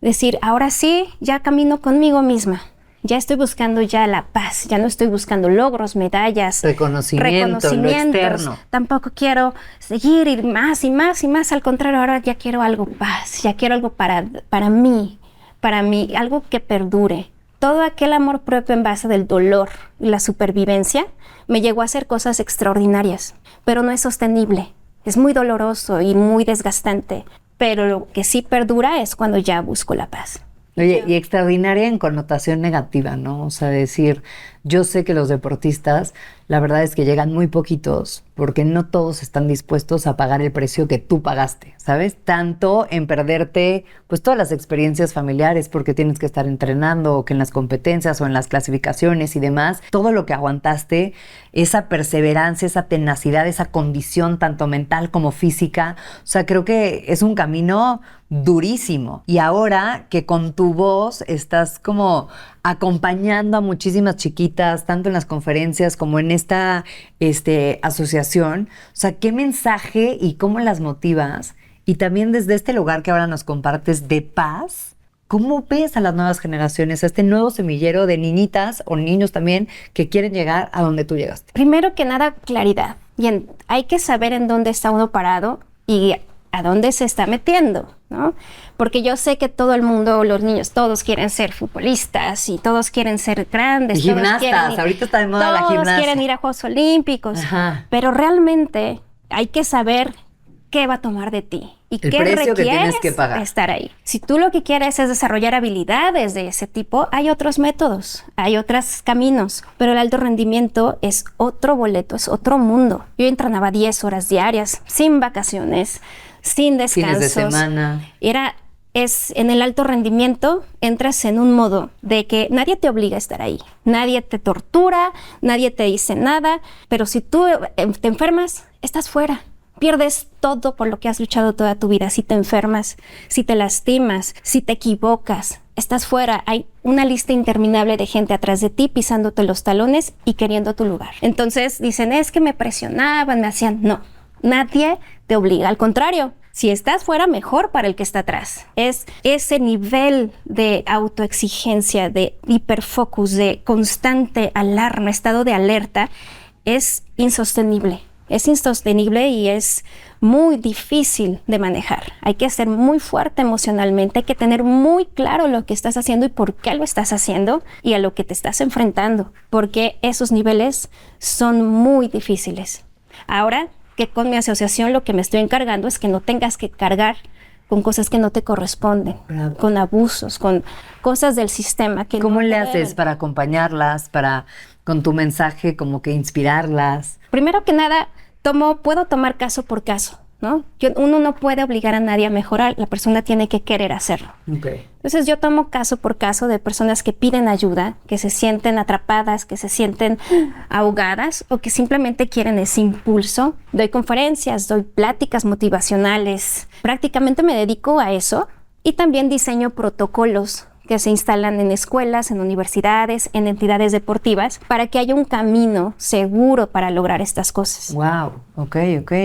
decir, ahora sí, ya camino conmigo misma. Ya estoy buscando ya la paz, ya no estoy buscando logros, medallas, reconocimientos, lo externo. Tampoco quiero seguir ir más y más y más, al contrario, ahora ya quiero algo paz, ya quiero algo para mí, algo que perdure. Todo aquel amor propio en base del dolor y la supervivencia me llegó a hacer cosas extraordinarias, pero no es sostenible, es muy doloroso y muy desgastante, pero lo que sí perdura es cuando ya busco la paz. Oye, y extraordinaria en connotación negativa, ¿no? O sea, decir, yo sé que los deportistas, la verdad es que llegan muy poquitos, porque no todos están dispuestos a pagar el precio que tú pagaste, ¿sabes? Tanto en perderte, pues, todas las experiencias familiares, porque tienes que estar entrenando, o que en las competencias o en las clasificaciones y demás, todo lo que aguantaste, esa perseverancia, esa tenacidad, esa condición, tanto mental como física, o sea, creo que es un camino durísimo. Y ahora que con tu voz estás como acompañando a muchísimas chiquitas, tanto en las conferencias como en esta asociación, o sea, ¿qué mensaje y cómo las motivas? Y también desde este lugar que ahora nos compartes de paz, ¿cómo ves a las nuevas generaciones, a este nuevo semillero de niñitas o niños también que quieren llegar a donde tú llegaste? Primero que nada, claridad. Bien, hay que saber en dónde está uno parado y a dónde se está metiendo, ¿no? Porque yo sé que todo el mundo, los niños, todos quieren ser futbolistas y todos quieren ser grandes. Y gimnastas, ahorita está de moda la gimnasia. Todos quieren ir a Juegos Olímpicos, pero realmente hay que saber qué va a tomar de ti y el qué precio que tienes requieres que pagar. estar ahí. Si tú lo que quieres es desarrollar habilidades de ese tipo, hay otros métodos, hay otros caminos, pero el alto rendimiento es otro boleto, es otro mundo. Yo entrenaba 10 horas diarias, sin vacaciones, sin descansos. Fines de semana. En el alto rendimiento entras en un modo de que nadie te obliga a estar ahí, nadie te tortura, nadie te dice nada, pero si tú te enfermas, estás fuera. Pierdes todo por lo que has luchado toda tu vida. Si te enfermas, si te lastimas, si te equivocas, estás fuera. Hay una lista interminable de gente atrás de ti pisándote los talones y queriendo tu lugar. Entonces dicen, es que me presionaban, me hacían... No, nadie te obliga. Al contrario, si estás fuera, mejor para el que está atrás. Es ese nivel de autoexigencia, de hiperfocus, de constante alarma, estado de alerta, es insostenible. Es insostenible y es muy difícil de manejar. Hay que ser muy fuerte emocionalmente, hay que tener muy claro lo que estás haciendo y por qué lo estás haciendo y a lo que te estás enfrentando, porque esos niveles son muy difíciles. Ahora que con mi asociación lo que me estoy encargando es que no tengas que cargar con cosas que no te corresponden, Claro. con abusos, con cosas del sistema que ¿Cómo no le te haces deben. para acompañarlas, para con tu mensaje como que inspirarlas? Primero que nada, puedo tomar caso por caso, ¿no? Uno no puede obligar a nadie a mejorar, la persona tiene que querer hacerlo. Okay. Entonces yo tomo caso por caso de personas que piden ayuda, que se sienten atrapadas, que se sienten ahogadas o que simplemente quieren ese impulso. Doy conferencias, doy pláticas motivacionales, prácticamente me dedico a eso y también diseño protocolos que se instalan en escuelas, en universidades, en entidades deportivas, para que haya un camino seguro para lograr estas cosas. Wow, ok.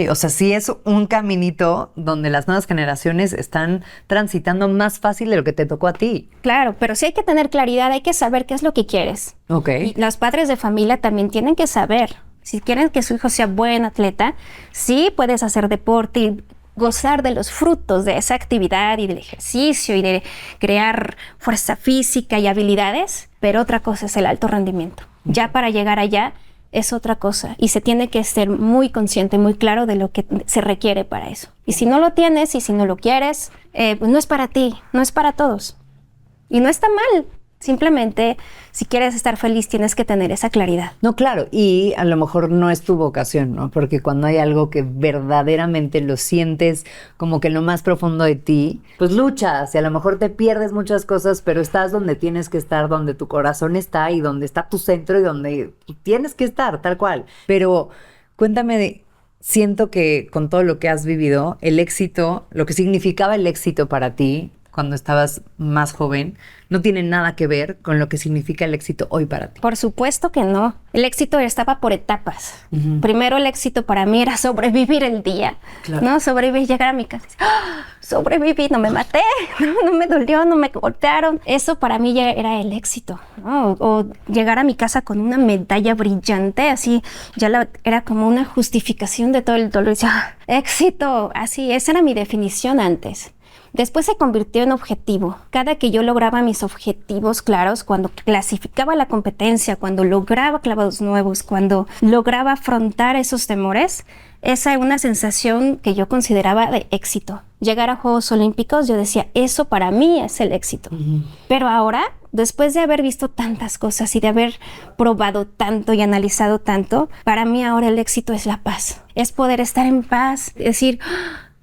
O sea, sí es un caminito donde las nuevas generaciones están transitando más fácil de lo que te tocó a ti. Claro, pero sí hay que tener claridad, hay que saber qué es lo que quieres. Ok. Y los padres de familia también tienen que saber. Si quieren que su hijo sea buen atleta, sí puedes hacer deporte y gozar de los frutos de esa actividad y del ejercicio y de crear fuerza física y habilidades, pero otra cosa es el alto rendimiento. Ya para llegar allá es otra cosa y se tiene que ser muy consciente, muy claro de lo que se requiere para eso. Y si no lo tienes y si no lo quieres, pues no es para ti, no es para todos. Y no está mal. Simplemente, si quieres estar feliz, tienes que tener esa claridad. No, claro, y a lo mejor no es tu vocación, ¿no? Porque cuando hay algo que verdaderamente lo sientes como que en lo más profundo de ti, pues luchas y a lo mejor te pierdes muchas cosas, pero estás donde tienes que estar, donde tu corazón está y donde está tu centro y donde tienes que estar, tal cual. Pero cuéntame, siento que con todo lo que has vivido, el éxito, lo que significaba el éxito para ti cuando estabas más joven, no tiene nada que ver con lo que significa el éxito hoy para ti. Por supuesto que no. El éxito estaba por etapas. Primero el éxito para mí era sobrevivir el día, Claro. ¿no? Sobrevivir, llegar a mi casa. ¡Ah! Sobreviví, no me maté, no me dolió, no me golpearon. Eso para mí ya era el éxito, ¿no? O llegar a mi casa con una medalla brillante, así, era como una justificación de todo el dolor. Decía, ¡ah! Éxito, así, esa era mi definición antes. Después se convirtió en objetivo. Cada que yo lograba mis objetivos claros, cuando clasificaba la competencia, cuando lograba clavados nuevos, cuando lograba afrontar esos temores, esa era una sensación que yo consideraba de éxito. Llegar a Juegos Olímpicos, yo decía, eso para mí es el éxito. Pero ahora, después de haber visto tantas cosas y de haber probado tanto y analizado tanto, para mí ahora el éxito es la paz. Es poder estar en paz, decir,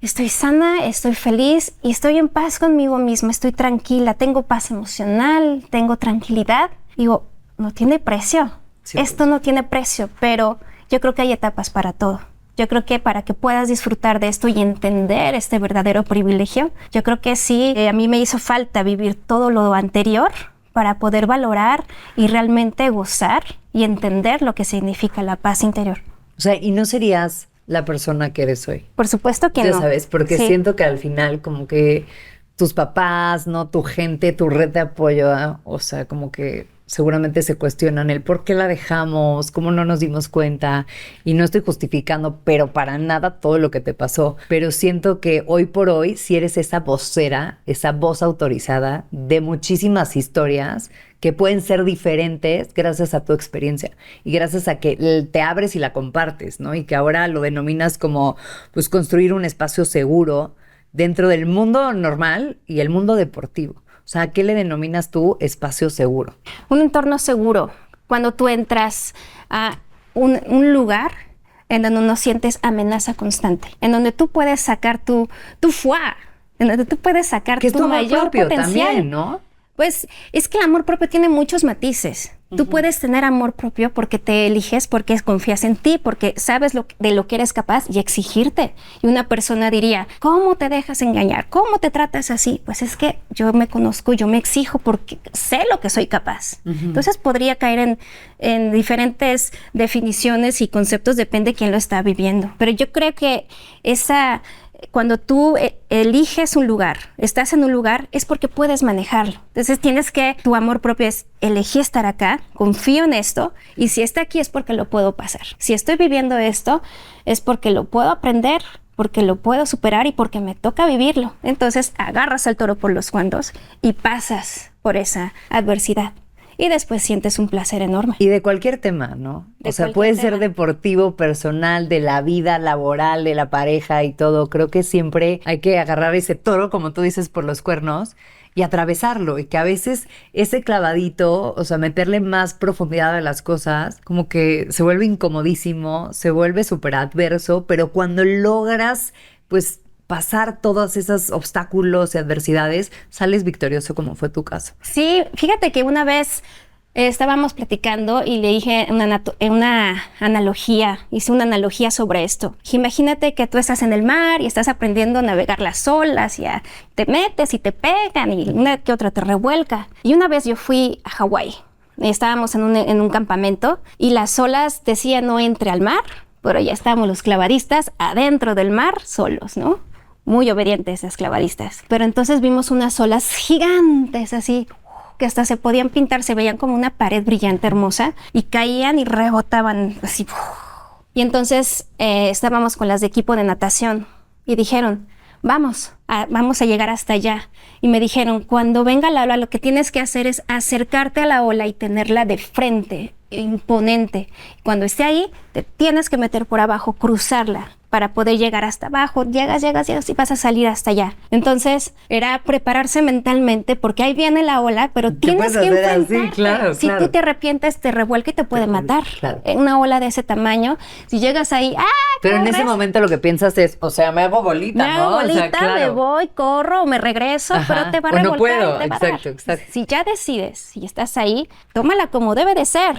estoy sana, estoy feliz y estoy en paz conmigo misma, estoy tranquila, tengo paz emocional, tengo tranquilidad. Digo, no tiene precio. Sí, Esto no tiene precio, pero yo creo que hay etapas para todo. Yo creo que para que puedas disfrutar de esto y entender este verdadero privilegio, yo creo que sí, a mí me hizo falta vivir todo lo anterior para poder valorar y realmente gozar y entender lo que significa la paz interior. O sea, ¿y no serías la persona que eres hoy? Por supuesto que Ya no. sabes, porque Sí. siento que al final como que tus papás, ¿no? Tu gente, tu red de apoyo, ¿ah? O sea, como que seguramente se cuestionan el por qué la dejamos, cómo no nos dimos cuenta. Y no estoy justificando, pero para nada todo lo que te pasó. Pero siento que hoy por hoy, si eres esa vocera, esa voz autorizada de muchísimas historias que pueden ser diferentes gracias a tu experiencia y gracias a que te abres y la compartes, ¿no? Y que ahora lo denominas como, pues, construir un espacio seguro dentro del mundo normal y el mundo deportivo. O sea, ¿a qué le denominas tú espacio seguro? Un entorno seguro. Cuando tú entras a un lugar en donde no sientes amenaza constante, en donde tú puedes sacar tu fuá, en donde tú puedes sacar que tu mayor propio potencial. También, ¿no? Pues es que el amor propio tiene muchos matices. Tú puedes tener amor propio porque te eliges, porque confías en ti, porque sabes de lo que eres capaz y exigirte. Y una persona diría, ¿cómo te dejas engañar? ¿Cómo te tratas así? Pues es que yo me conozco, yo me exijo porque sé lo que soy capaz. Entonces podría caer en diferentes definiciones y conceptos, depende de quién lo está viviendo. Pero yo creo que cuando tú eliges un lugar, estás en un lugar, es porque puedes manejarlo. Entonces tu amor propio es, elegí estar acá, confío en esto, y si está aquí es porque lo puedo pasar. Si estoy viviendo esto, es porque lo puedo aprender, porque lo puedo superar y porque me toca vivirlo. Entonces agarras al toro por los cuernos y pasas por esa adversidad. Y después sientes un placer enorme. Y de cualquier tema, ¿no? O sea, puede ser deportivo, personal, de la vida laboral, de la pareja y todo. Creo que siempre hay que agarrar ese toro, como tú dices, por los cuernos y atravesarlo. Y que a veces ese clavadito, o sea, meterle más profundidad a las cosas, como que se vuelve incomodísimo, se vuelve súper adverso, pero cuando logras, pues, pasar todos esos obstáculos y adversidades, sales victorioso, como fue tu caso. Sí, fíjate que una vez estábamos platicando y le dije una analogía, hice una analogía sobre esto. Imagínate que tú estás en el mar y estás aprendiendo a navegar las olas, y te metes y te pegan y una que otra te revuelca. Y una vez yo fui a Hawái, estábamos en un campamento y las olas decían no entre al mar, pero ya estábamos los clavadistas adentro del mar solos, ¿no? Muy obedientes los clavadistas. Pero entonces vimos unas olas gigantes así, que hasta se podían pintar, se veían como una pared brillante, hermosa, y caían y rebotaban así. Y entonces estábamos con las de equipo de natación y dijeron, vamos a llegar hasta allá. Y me dijeron, cuando venga la ola, lo que tienes que hacer es acercarte a la ola y tenerla de frente, imponente. Cuando esté ahí, te tienes que meter por abajo, cruzarla para poder llegar hasta abajo. Llegas y vas a salir hasta allá. Entonces, era prepararse mentalmente porque ahí viene la ola, pero tienes que enfrentarte. Así, claro, si tú te arrepientes, te revuelca y te puede matar. Claro. Una ola de ese tamaño, si llegas ahí, pero corres, en ese momento lo que piensas es, o sea, me hago bolita, me ¿no? hago bolita, o sea, claro. me voy, corro, me regreso, pero te va a revolcar. No puedo, te va exacto, a dar. exacto. Si ya decides, si estás ahí, tómala como debe de ser,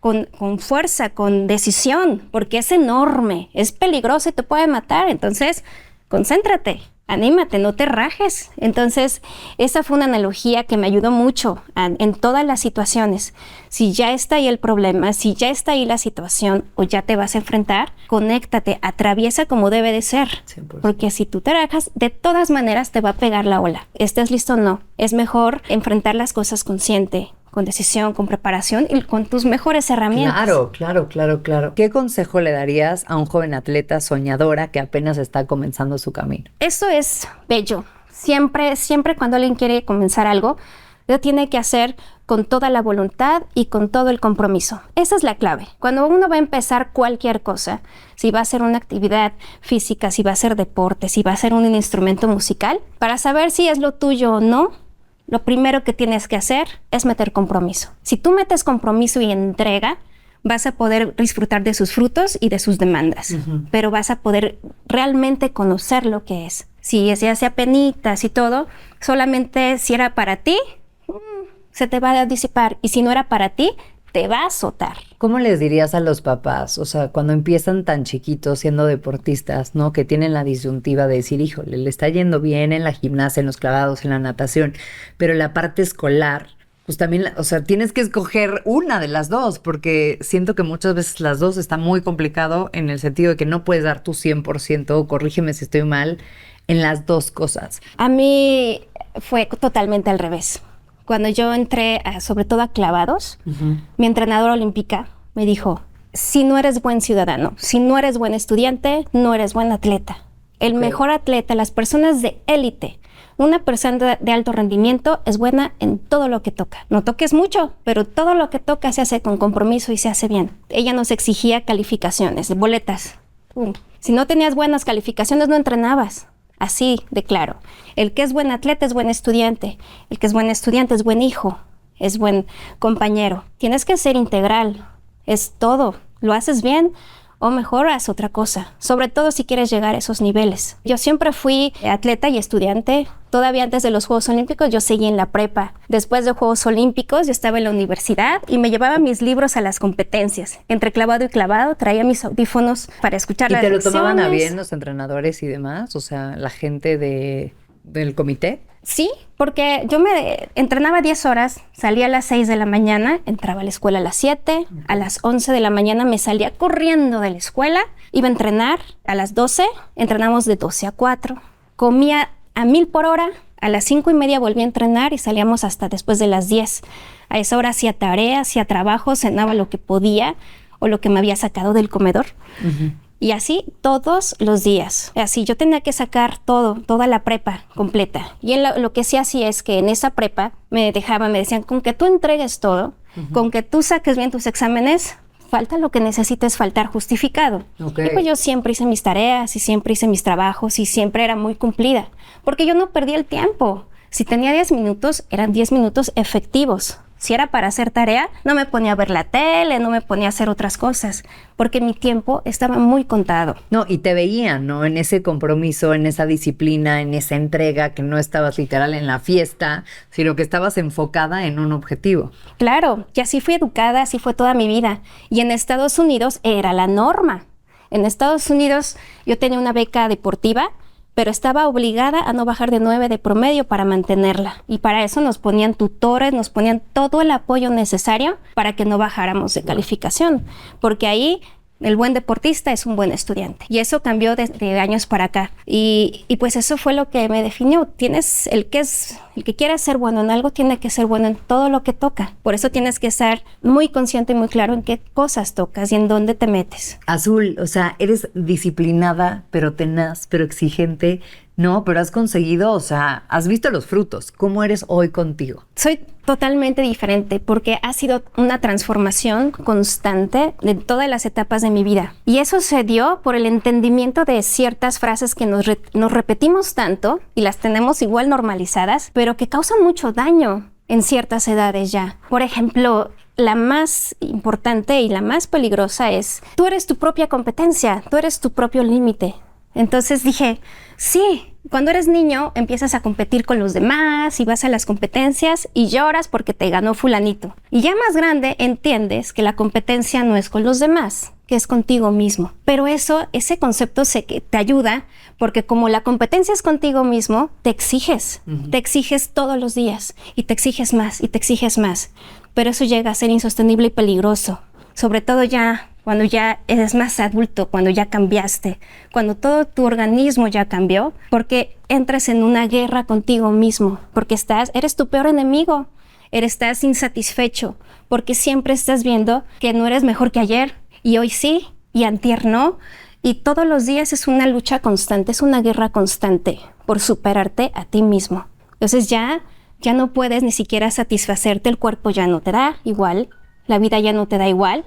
con fuerza, con decisión, porque es enorme, es peligroso y te puede matar. Entonces, concéntrate, anímate, no te rajes. Entonces, esa fue una analogía que me ayudó mucho en todas las situaciones. Si ya está ahí el problema, si ya está ahí la situación o ya te vas a enfrentar, conéctate, atraviesa como debe de ser. 100%. Porque si tú te rajas, de todas maneras te va a pegar la ola. ¿Estés listo o no? Es mejor enfrentar las cosas consciente, con decisión, con preparación y con tus mejores herramientas. Claro. ¿Qué consejo le darías a un joven atleta soñadora que apenas está comenzando su camino? Eso es bello. Siempre cuando alguien quiere comenzar algo, lo tiene que hacer con toda la voluntad y con todo el compromiso. Esa es la clave. Cuando uno va a empezar cualquier cosa, si va a ser una actividad física, si va a ser deporte, si va a ser un instrumento musical, para saber si es lo tuyo o no, lo primero que tienes que hacer es meter compromiso. Si tú metes compromiso y entrega, vas a poder disfrutar de sus frutos y de sus demandas, pero vas a poder realmente conocer lo que es. Si se hace apenitas y todo, solamente si era para ti, se te va a disipar, y si no era para ti, te va a azotar. ¿Cómo les dirías a los papás, o sea, cuando empiezan tan chiquitos siendo deportistas, ¿no? Que tienen la disyuntiva de decir, híjole, le está yendo bien en la gimnasia, en los clavados, en la natación, pero la parte escolar, pues también, o sea, tienes que escoger una de las dos, porque siento que muchas veces las dos está muy complicado en el sentido de que no puedes dar tu 100%, corrígeme si estoy mal, en las dos cosas. A mí fue totalmente al revés. Cuando yo entré, sobre todo a clavados, mi entrenadora olímpica me dijo, si no eres buen ciudadano, si no eres buen estudiante, no eres buen atleta. El mejor atleta, las personas de élite, Una persona de alto rendimiento es buena en todo lo que toca. No toques mucho, pero todo lo que toca se hace con compromiso y se hace bien. Ella nos exigía calificaciones, boletas. Si no tenías buenas calificaciones, no entrenabas. Así de claro. El que es buen atleta es buen estudiante. El que es buen estudiante es buen hijo, es buen compañero. Tienes que ser integral. Es todo. Lo haces bien o mejor haz otra cosa. Sobre todo si quieres llegar a esos niveles. Yo siempre fui atleta y estudiante. Todavía antes de los Juegos Olímpicos yo seguí en la prepa. Después de Juegos Olímpicos yo estaba en la universidad y me llevaba mis libros a las competencias. Entre clavado y clavado traía mis audífonos para escuchar las lecciones. ¿Y te lo tomaban a bien los entrenadores y demás? O sea, la gente del comité. Sí, porque yo me entrenaba 10 horas, salía a las 6 de la mañana, entraba a la escuela a las 7, a las 11 de la mañana me salía corriendo de la escuela, iba a entrenar a las 12, entrenamos de 12 a 4, comía a 1000 por hora, a las 5:30 volví a entrenar y salíamos hasta después de las 10. A esa hora hacía tareas, hacía trabajo, cenaba lo que podía o lo que me había sacado del comedor. Y así todos los días. Así yo tenía que sacar toda la prepa completa. Y lo que sí hacía es que en esa prepa me decían, con que tú entregues todo, con que tú saques bien tus exámenes, falta lo que necesites faltar justificado. Okay. Y pues yo siempre hice mis tareas y siempre hice mis trabajos y siempre era muy cumplida. Porque yo no perdía el tiempo. Si tenía 10 minutos, eran 10 minutos efectivos. Si era para hacer tarea, no me ponía a ver la tele, no me ponía a hacer otras cosas, porque mi tiempo estaba muy contado. No, y te veían, ¿no? En ese compromiso, en esa disciplina, en esa entrega, que no estabas literal en la fiesta, sino que estabas enfocada en un objetivo. Claro, y así fui educada, así fue toda mi vida. Y en Estados Unidos era la norma. En Estados Unidos yo tenía una beca deportiva, pero estaba obligada a no bajar de 9 de promedio para mantenerla. Y para eso nos ponían tutores, nos ponían todo el apoyo necesario para que no bajáramos de calificación. Porque ahí el buen deportista es un buen estudiante. Y eso cambió de años para acá. Y pues eso fue lo que me definió. El que quiera ser bueno en algo, tiene que ser bueno en todo lo que toca. Por eso tienes que estar muy consciente y muy claro en qué cosas tocas y en dónde te metes. Azul, o sea, eres disciplinada, pero tenaz, pero exigente. No, pero has conseguido, o sea, has visto los frutos. ¿Cómo eres hoy contigo? Soy totalmente diferente porque ha sido una transformación constante de todas las etapas de mi vida. Y eso se dio por el entendimiento de ciertas frases que nos repetimos tanto y las tenemos igual normalizadas, pero que causan mucho daño en ciertas edades ya. Por ejemplo, la más importante y la más peligrosa es: tú eres tu propia competencia, tú eres tu propio límite. Entonces dije, sí, cuando eres niño empiezas a competir con los demás y vas a las competencias y lloras porque te ganó fulanito. Y ya más grande entiendes que la competencia no es con los demás, que es contigo mismo. Pero ese concepto te ayuda porque como la competencia es contigo mismo, te exiges. Te exiges todos los días y te exiges más y te exiges más. Pero eso llega a ser insostenible y peligroso. Sobre todo cuando ya eres más adulto, cuando ya cambiaste, cuando todo tu organismo ya cambió, porque entras en una guerra contigo mismo, porque eres tu peor enemigo, estás insatisfecho, porque siempre estás viendo que no eres mejor que ayer, y hoy sí, y antier no, y todos los días es una lucha constante, es una guerra constante por superarte a ti mismo. Entonces ya no puedes ni siquiera satisfacerte, el cuerpo ya no te da igual, la vida ya no te da igual.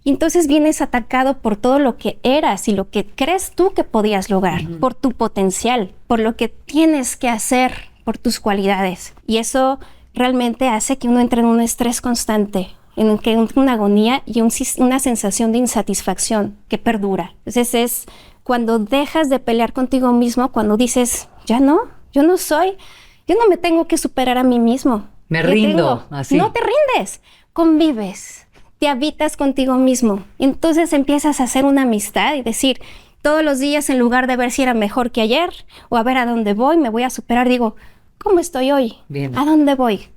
Y entonces vienes atacado por todo lo que eras y lo que crees tú que podías lograr, por tu potencial, por lo que tienes que hacer, por tus cualidades. Y eso realmente hace que uno entre en un estrés constante, en una agonía y una sensación de insatisfacción que perdura. Entonces es cuando dejas de pelear contigo mismo, cuando dices, yo no me tengo que superar a mí mismo. Me rindo, así. No te rindes, convives. Te habitas contigo mismo. Entonces empiezas a hacer una amistad y decir, todos los días, en lugar de ver si era mejor que ayer o a ver a dónde voy, me voy a superar, digo, ¿cómo estoy hoy? Bien. ¿A dónde voy?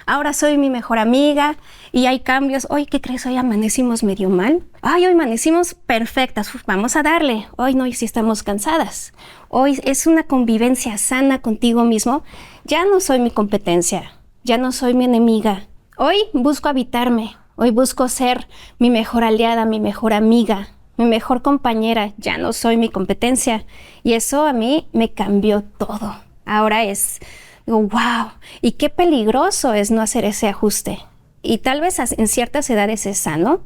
Ahora soy mi mejor amiga y hay cambios. Hoy, ¿qué crees? Hoy amanecimos medio mal. Ay, hoy amanecimos perfectas. Vamos a darle. Hoy no, si estamos cansadas. Hoy es una convivencia sana contigo mismo. Ya no soy mi competencia. Ya no soy mi enemiga. Hoy busco habitarme. Hoy busco ser mi mejor aliada, mi mejor amiga, mi mejor compañera. Ya no soy mi competencia. Y eso a mí me cambió todo. Ahora digo, wow, y qué peligroso es no hacer ese ajuste. Y tal vez en ciertas edades es sano,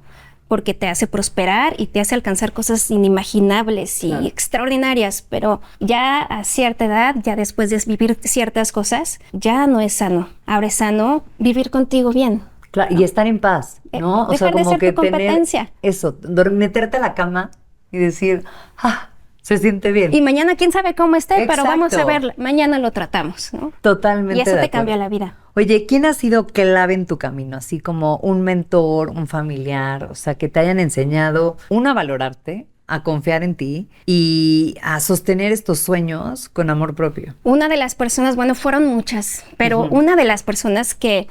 porque te hace prosperar y te hace alcanzar cosas inimaginables y extraordinarias, pero ya a cierta edad, ya después de vivir ciertas cosas, ya no es sano. Ahora es sano vivir contigo bien. Claro, y estar en paz, ¿no? Dejar de ser tu competencia. Eso, meterte a la cama y decir, se siente bien. Y mañana quién sabe cómo esté, Exacto. pero vamos a ver, mañana lo tratamos, ¿no? Totalmente. Y eso de te acuerdo. cambia la vida. Oye, ¿quién ha sido clave en tu camino? Así como un mentor, un familiar, o sea, que te hayan enseñado, a valorarte, a confiar en ti y a sostener estos sueños con amor propio. Una de las personas, bueno, fueron muchas, pero una de las personas que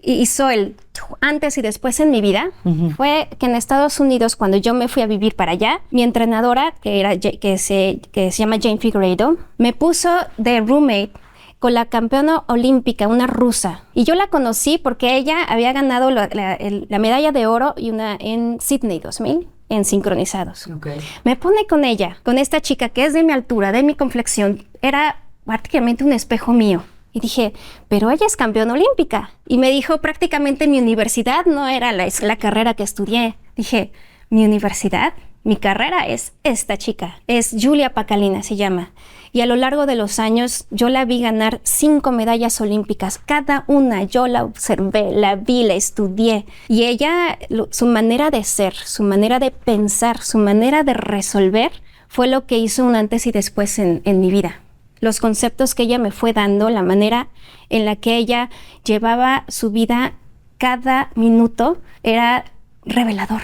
hizo el antes y después en mi vida fue que en Estados Unidos, cuando yo me fui a vivir para allá, mi entrenadora, que se llama Jane Figueiredo, me puso de roommate con la campeona olímpica, una rusa. Y yo la conocí porque ella había ganado la medalla de oro en Sydney 2000 en sincronizados. Okay. Me pone con ella, con esta chica que es de mi altura, de mi complexión. Era prácticamente un espejo mío. Y dije, pero ella es campeona olímpica. Y me dijo, prácticamente mi universidad no era la carrera que estudié. Dije, mi universidad, mi carrera es esta chica. Es Julia Pacalina, se llama. Y a lo largo de los años, yo la vi ganar 5 medallas olímpicas. Cada una yo la observé, la vi, la estudié. Y ella, su manera de ser, su manera de pensar, su manera de resolver, fue lo que hizo un antes y después en mi vida. Los conceptos que ella me fue dando, la manera en la que ella llevaba su vida cada minuto, era revelador.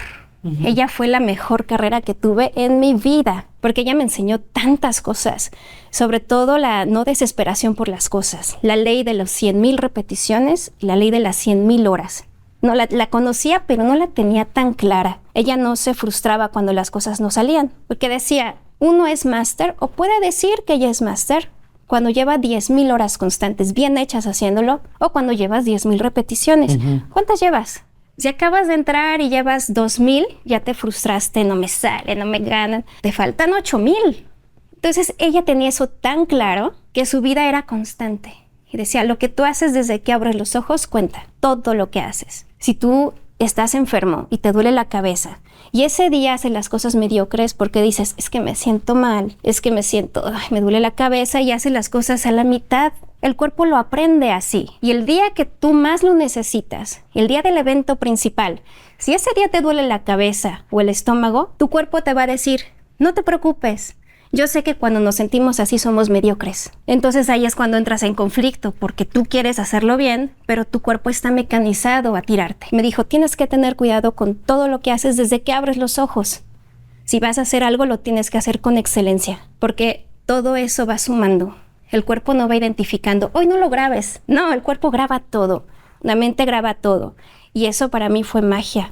Ella fue la mejor carrera que tuve en mi vida, porque ella me enseñó tantas cosas, sobre todo la no desesperación por las cosas, la ley de los 100,000 repeticiones y la ley de las 100,000 horas. No, la conocía, pero no la tenía tan clara. Ella no se frustraba cuando las cosas no salían, porque decía, uno es máster o puede decir que ella es máster cuando lleva 10,000 horas constantes, bien hechas haciéndolo, o cuando llevas 10,000 repeticiones. ¿Cuántas llevas? Si acabas de entrar y llevas 2,000, ya te frustraste, no me sale, no me ganan. Te faltan 8,000. Entonces ella tenía eso tan claro que su vida era constante. Y decía, lo que tú haces desde que abres los ojos cuenta, todo lo que haces. Si tú estás enfermo y te duele la cabeza y ese día haces las cosas mediocres porque dices, es que me siento mal, es que me duele la cabeza y haces las cosas a la mitad, el cuerpo lo aprende así. Y el día que tú más lo necesitas, el día del evento principal, si ese día te duele la cabeza o el estómago, tu cuerpo te va a decir, no te preocupes. Yo sé que cuando nos sentimos así somos mediocres. Entonces ahí es cuando entras en conflicto, porque tú quieres hacerlo bien, pero tu cuerpo está mecanizado a tirarte. Me dijo, tienes que tener cuidado con todo lo que haces desde que abres los ojos. Si vas a hacer algo, lo tienes que hacer con excelencia, porque todo eso va sumando. El cuerpo no va identificando, hoy no lo grabes. No, el cuerpo graba todo, la mente graba todo. Y eso para mí fue magia,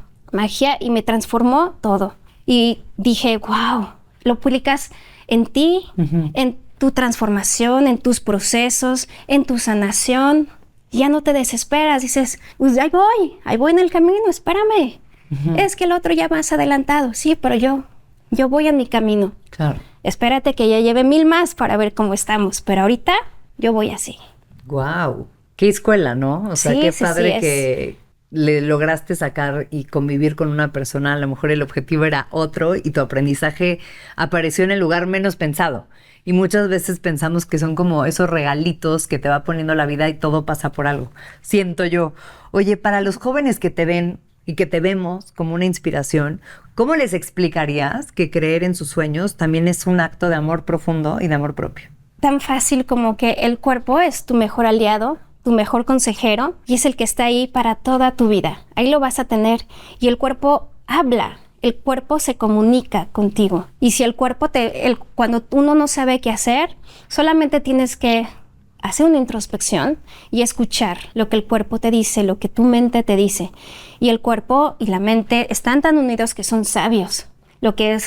y me transformó todo. Y dije, wow, lo publicas en ti, en tu transformación, en tus procesos, en tu sanación. Ya no te desesperas, dices, pues ahí voy en el camino, espérame. Es que el otro ya más adelantado. Sí, pero yo voy en mi camino. Claro. Espérate que ya lleve 1,000 más para ver cómo estamos, pero ahorita yo voy así. Wow, qué escuela, ¿no? O sea, Sí, qué sí, padre sí, que le lograste sacar y convivir con una persona. A lo mejor el objetivo era otro y tu aprendizaje apareció en el lugar menos pensado. Y muchas veces pensamos que son como esos regalitos que te va poniendo la vida y todo pasa por algo. Siento yo. Oye, para los jóvenes que te ven y que te vemos como una inspiración, ¿cómo les explicarías que creer en sus sueños también es un acto de amor profundo y de amor propio? Tan fácil como que el cuerpo es tu mejor aliado, tu mejor consejero, y es el que está ahí para toda tu vida. Ahí lo vas a tener. Y el cuerpo habla, el cuerpo se comunica contigo. Y si el cuerpo cuando uno no sabe qué hacer, solamente tienes que hacer una introspección y escuchar lo que el cuerpo te dice, lo que tu mente te dice. Y el cuerpo y la mente están tan unidos que son sabios. Lo que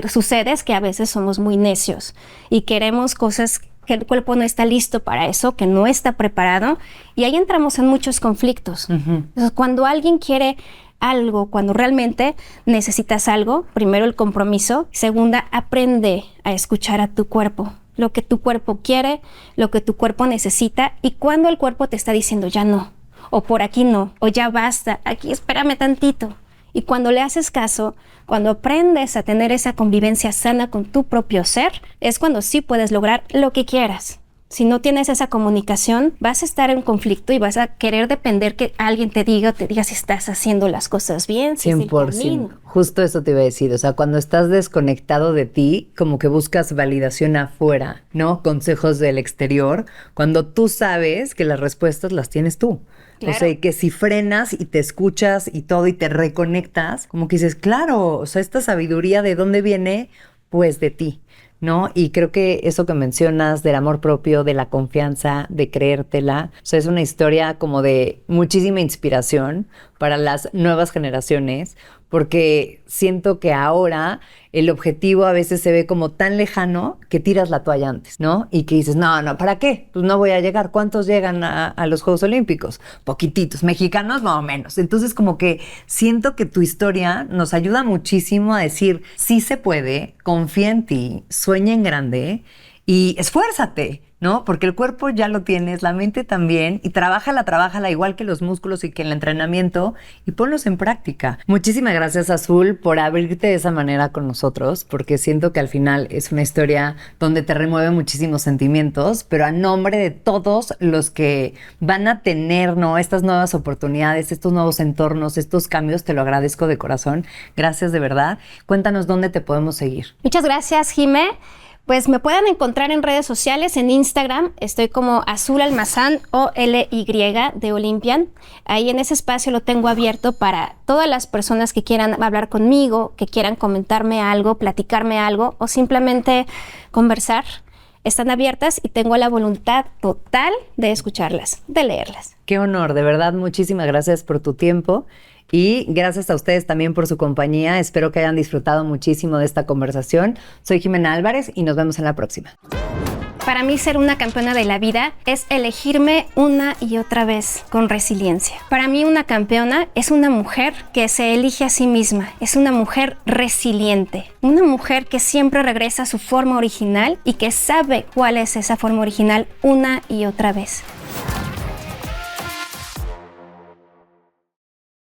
sucede es que a veces somos muy necios y queremos cosas que el cuerpo no está listo para eso, que no está preparado, y ahí entramos en muchos conflictos. Entonces, cuando alguien quiere algo, cuando realmente necesitas algo, primero el compromiso, segunda, aprende a escuchar a tu cuerpo. lo que tu cuerpo quiere, lo que tu cuerpo necesita, y cuando el cuerpo te está diciendo ya no, o por aquí no, o ya basta, aquí espérame tantito. Y cuando le haces caso, cuando aprendes a tener esa convivencia sana con tu propio ser, es cuando sí puedes lograr lo que quieras. Si no tienes esa comunicación, vas a estar en conflicto y vas a querer depender que alguien te diga si estás haciendo las cosas bien, si 100%. es el camino. Justo eso te iba a decir. O sea, cuando estás desconectado de ti, como que buscas validación afuera, ¿no? Consejos del exterior, cuando tú sabes que las respuestas las tienes tú. Claro. O sea, que si frenas y te escuchas y todo y te reconectas, como que dices, claro, o sea, esta sabiduría, ¿de dónde viene? Pues de ti, ¿no? Y creo que eso que mencionas del amor propio, de la confianza, de creértela, o sea, es una historia como de muchísima inspiración para las nuevas generaciones, porque siento que ahora el objetivo a veces se ve como tan lejano que tiras la toalla antes, ¿no? Y que dices, no, ¿para qué? Pues no voy a llegar. ¿Cuántos llegan a los Juegos Olímpicos? Poquititos. Mexicanos, más o menos. Entonces, como que siento que tu historia nos ayuda muchísimo a decir, sí se puede, confía en ti, sueña en grande y esfuérzate, ¿no? Porque el cuerpo ya lo tienes, la mente también, y trabájala igual que los músculos y que el entrenamiento, y ponlos en práctica. Muchísimas gracias, Azul, por abrirte de esa manera con nosotros, porque siento que al final es una historia donde te remueve muchísimos sentimientos, pero a nombre de todos los que van a tener, ¿no?, estas nuevas oportunidades, estos nuevos entornos, estos cambios, te lo agradezco de corazón. Gracias de verdad. Cuéntanos dónde te podemos seguir. Muchas gracias, Jimé. Pues me pueden encontrar en redes sociales, en Instagram, estoy como Azul Almazán, OLY de Olympian. Ahí en ese espacio lo tengo abierto para todas las personas que quieran hablar conmigo, que quieran comentarme algo, platicarme algo o simplemente conversar. Están abiertas y tengo la voluntad total de escucharlas, de leerlas. Qué honor, de verdad, muchísimas gracias por tu tiempo. Y gracias a ustedes también por su compañía. Espero que hayan disfrutado muchísimo de esta conversación. Soy Jimena Álvarez y nos vemos en la próxima. Para mí, ser una campeona de la vida es elegirme una y otra vez con resiliencia. Para mí, una campeona es una mujer que se elige a sí misma. Es una mujer resiliente. Una mujer que siempre regresa a su forma original y que sabe cuál es esa forma original una y otra vez.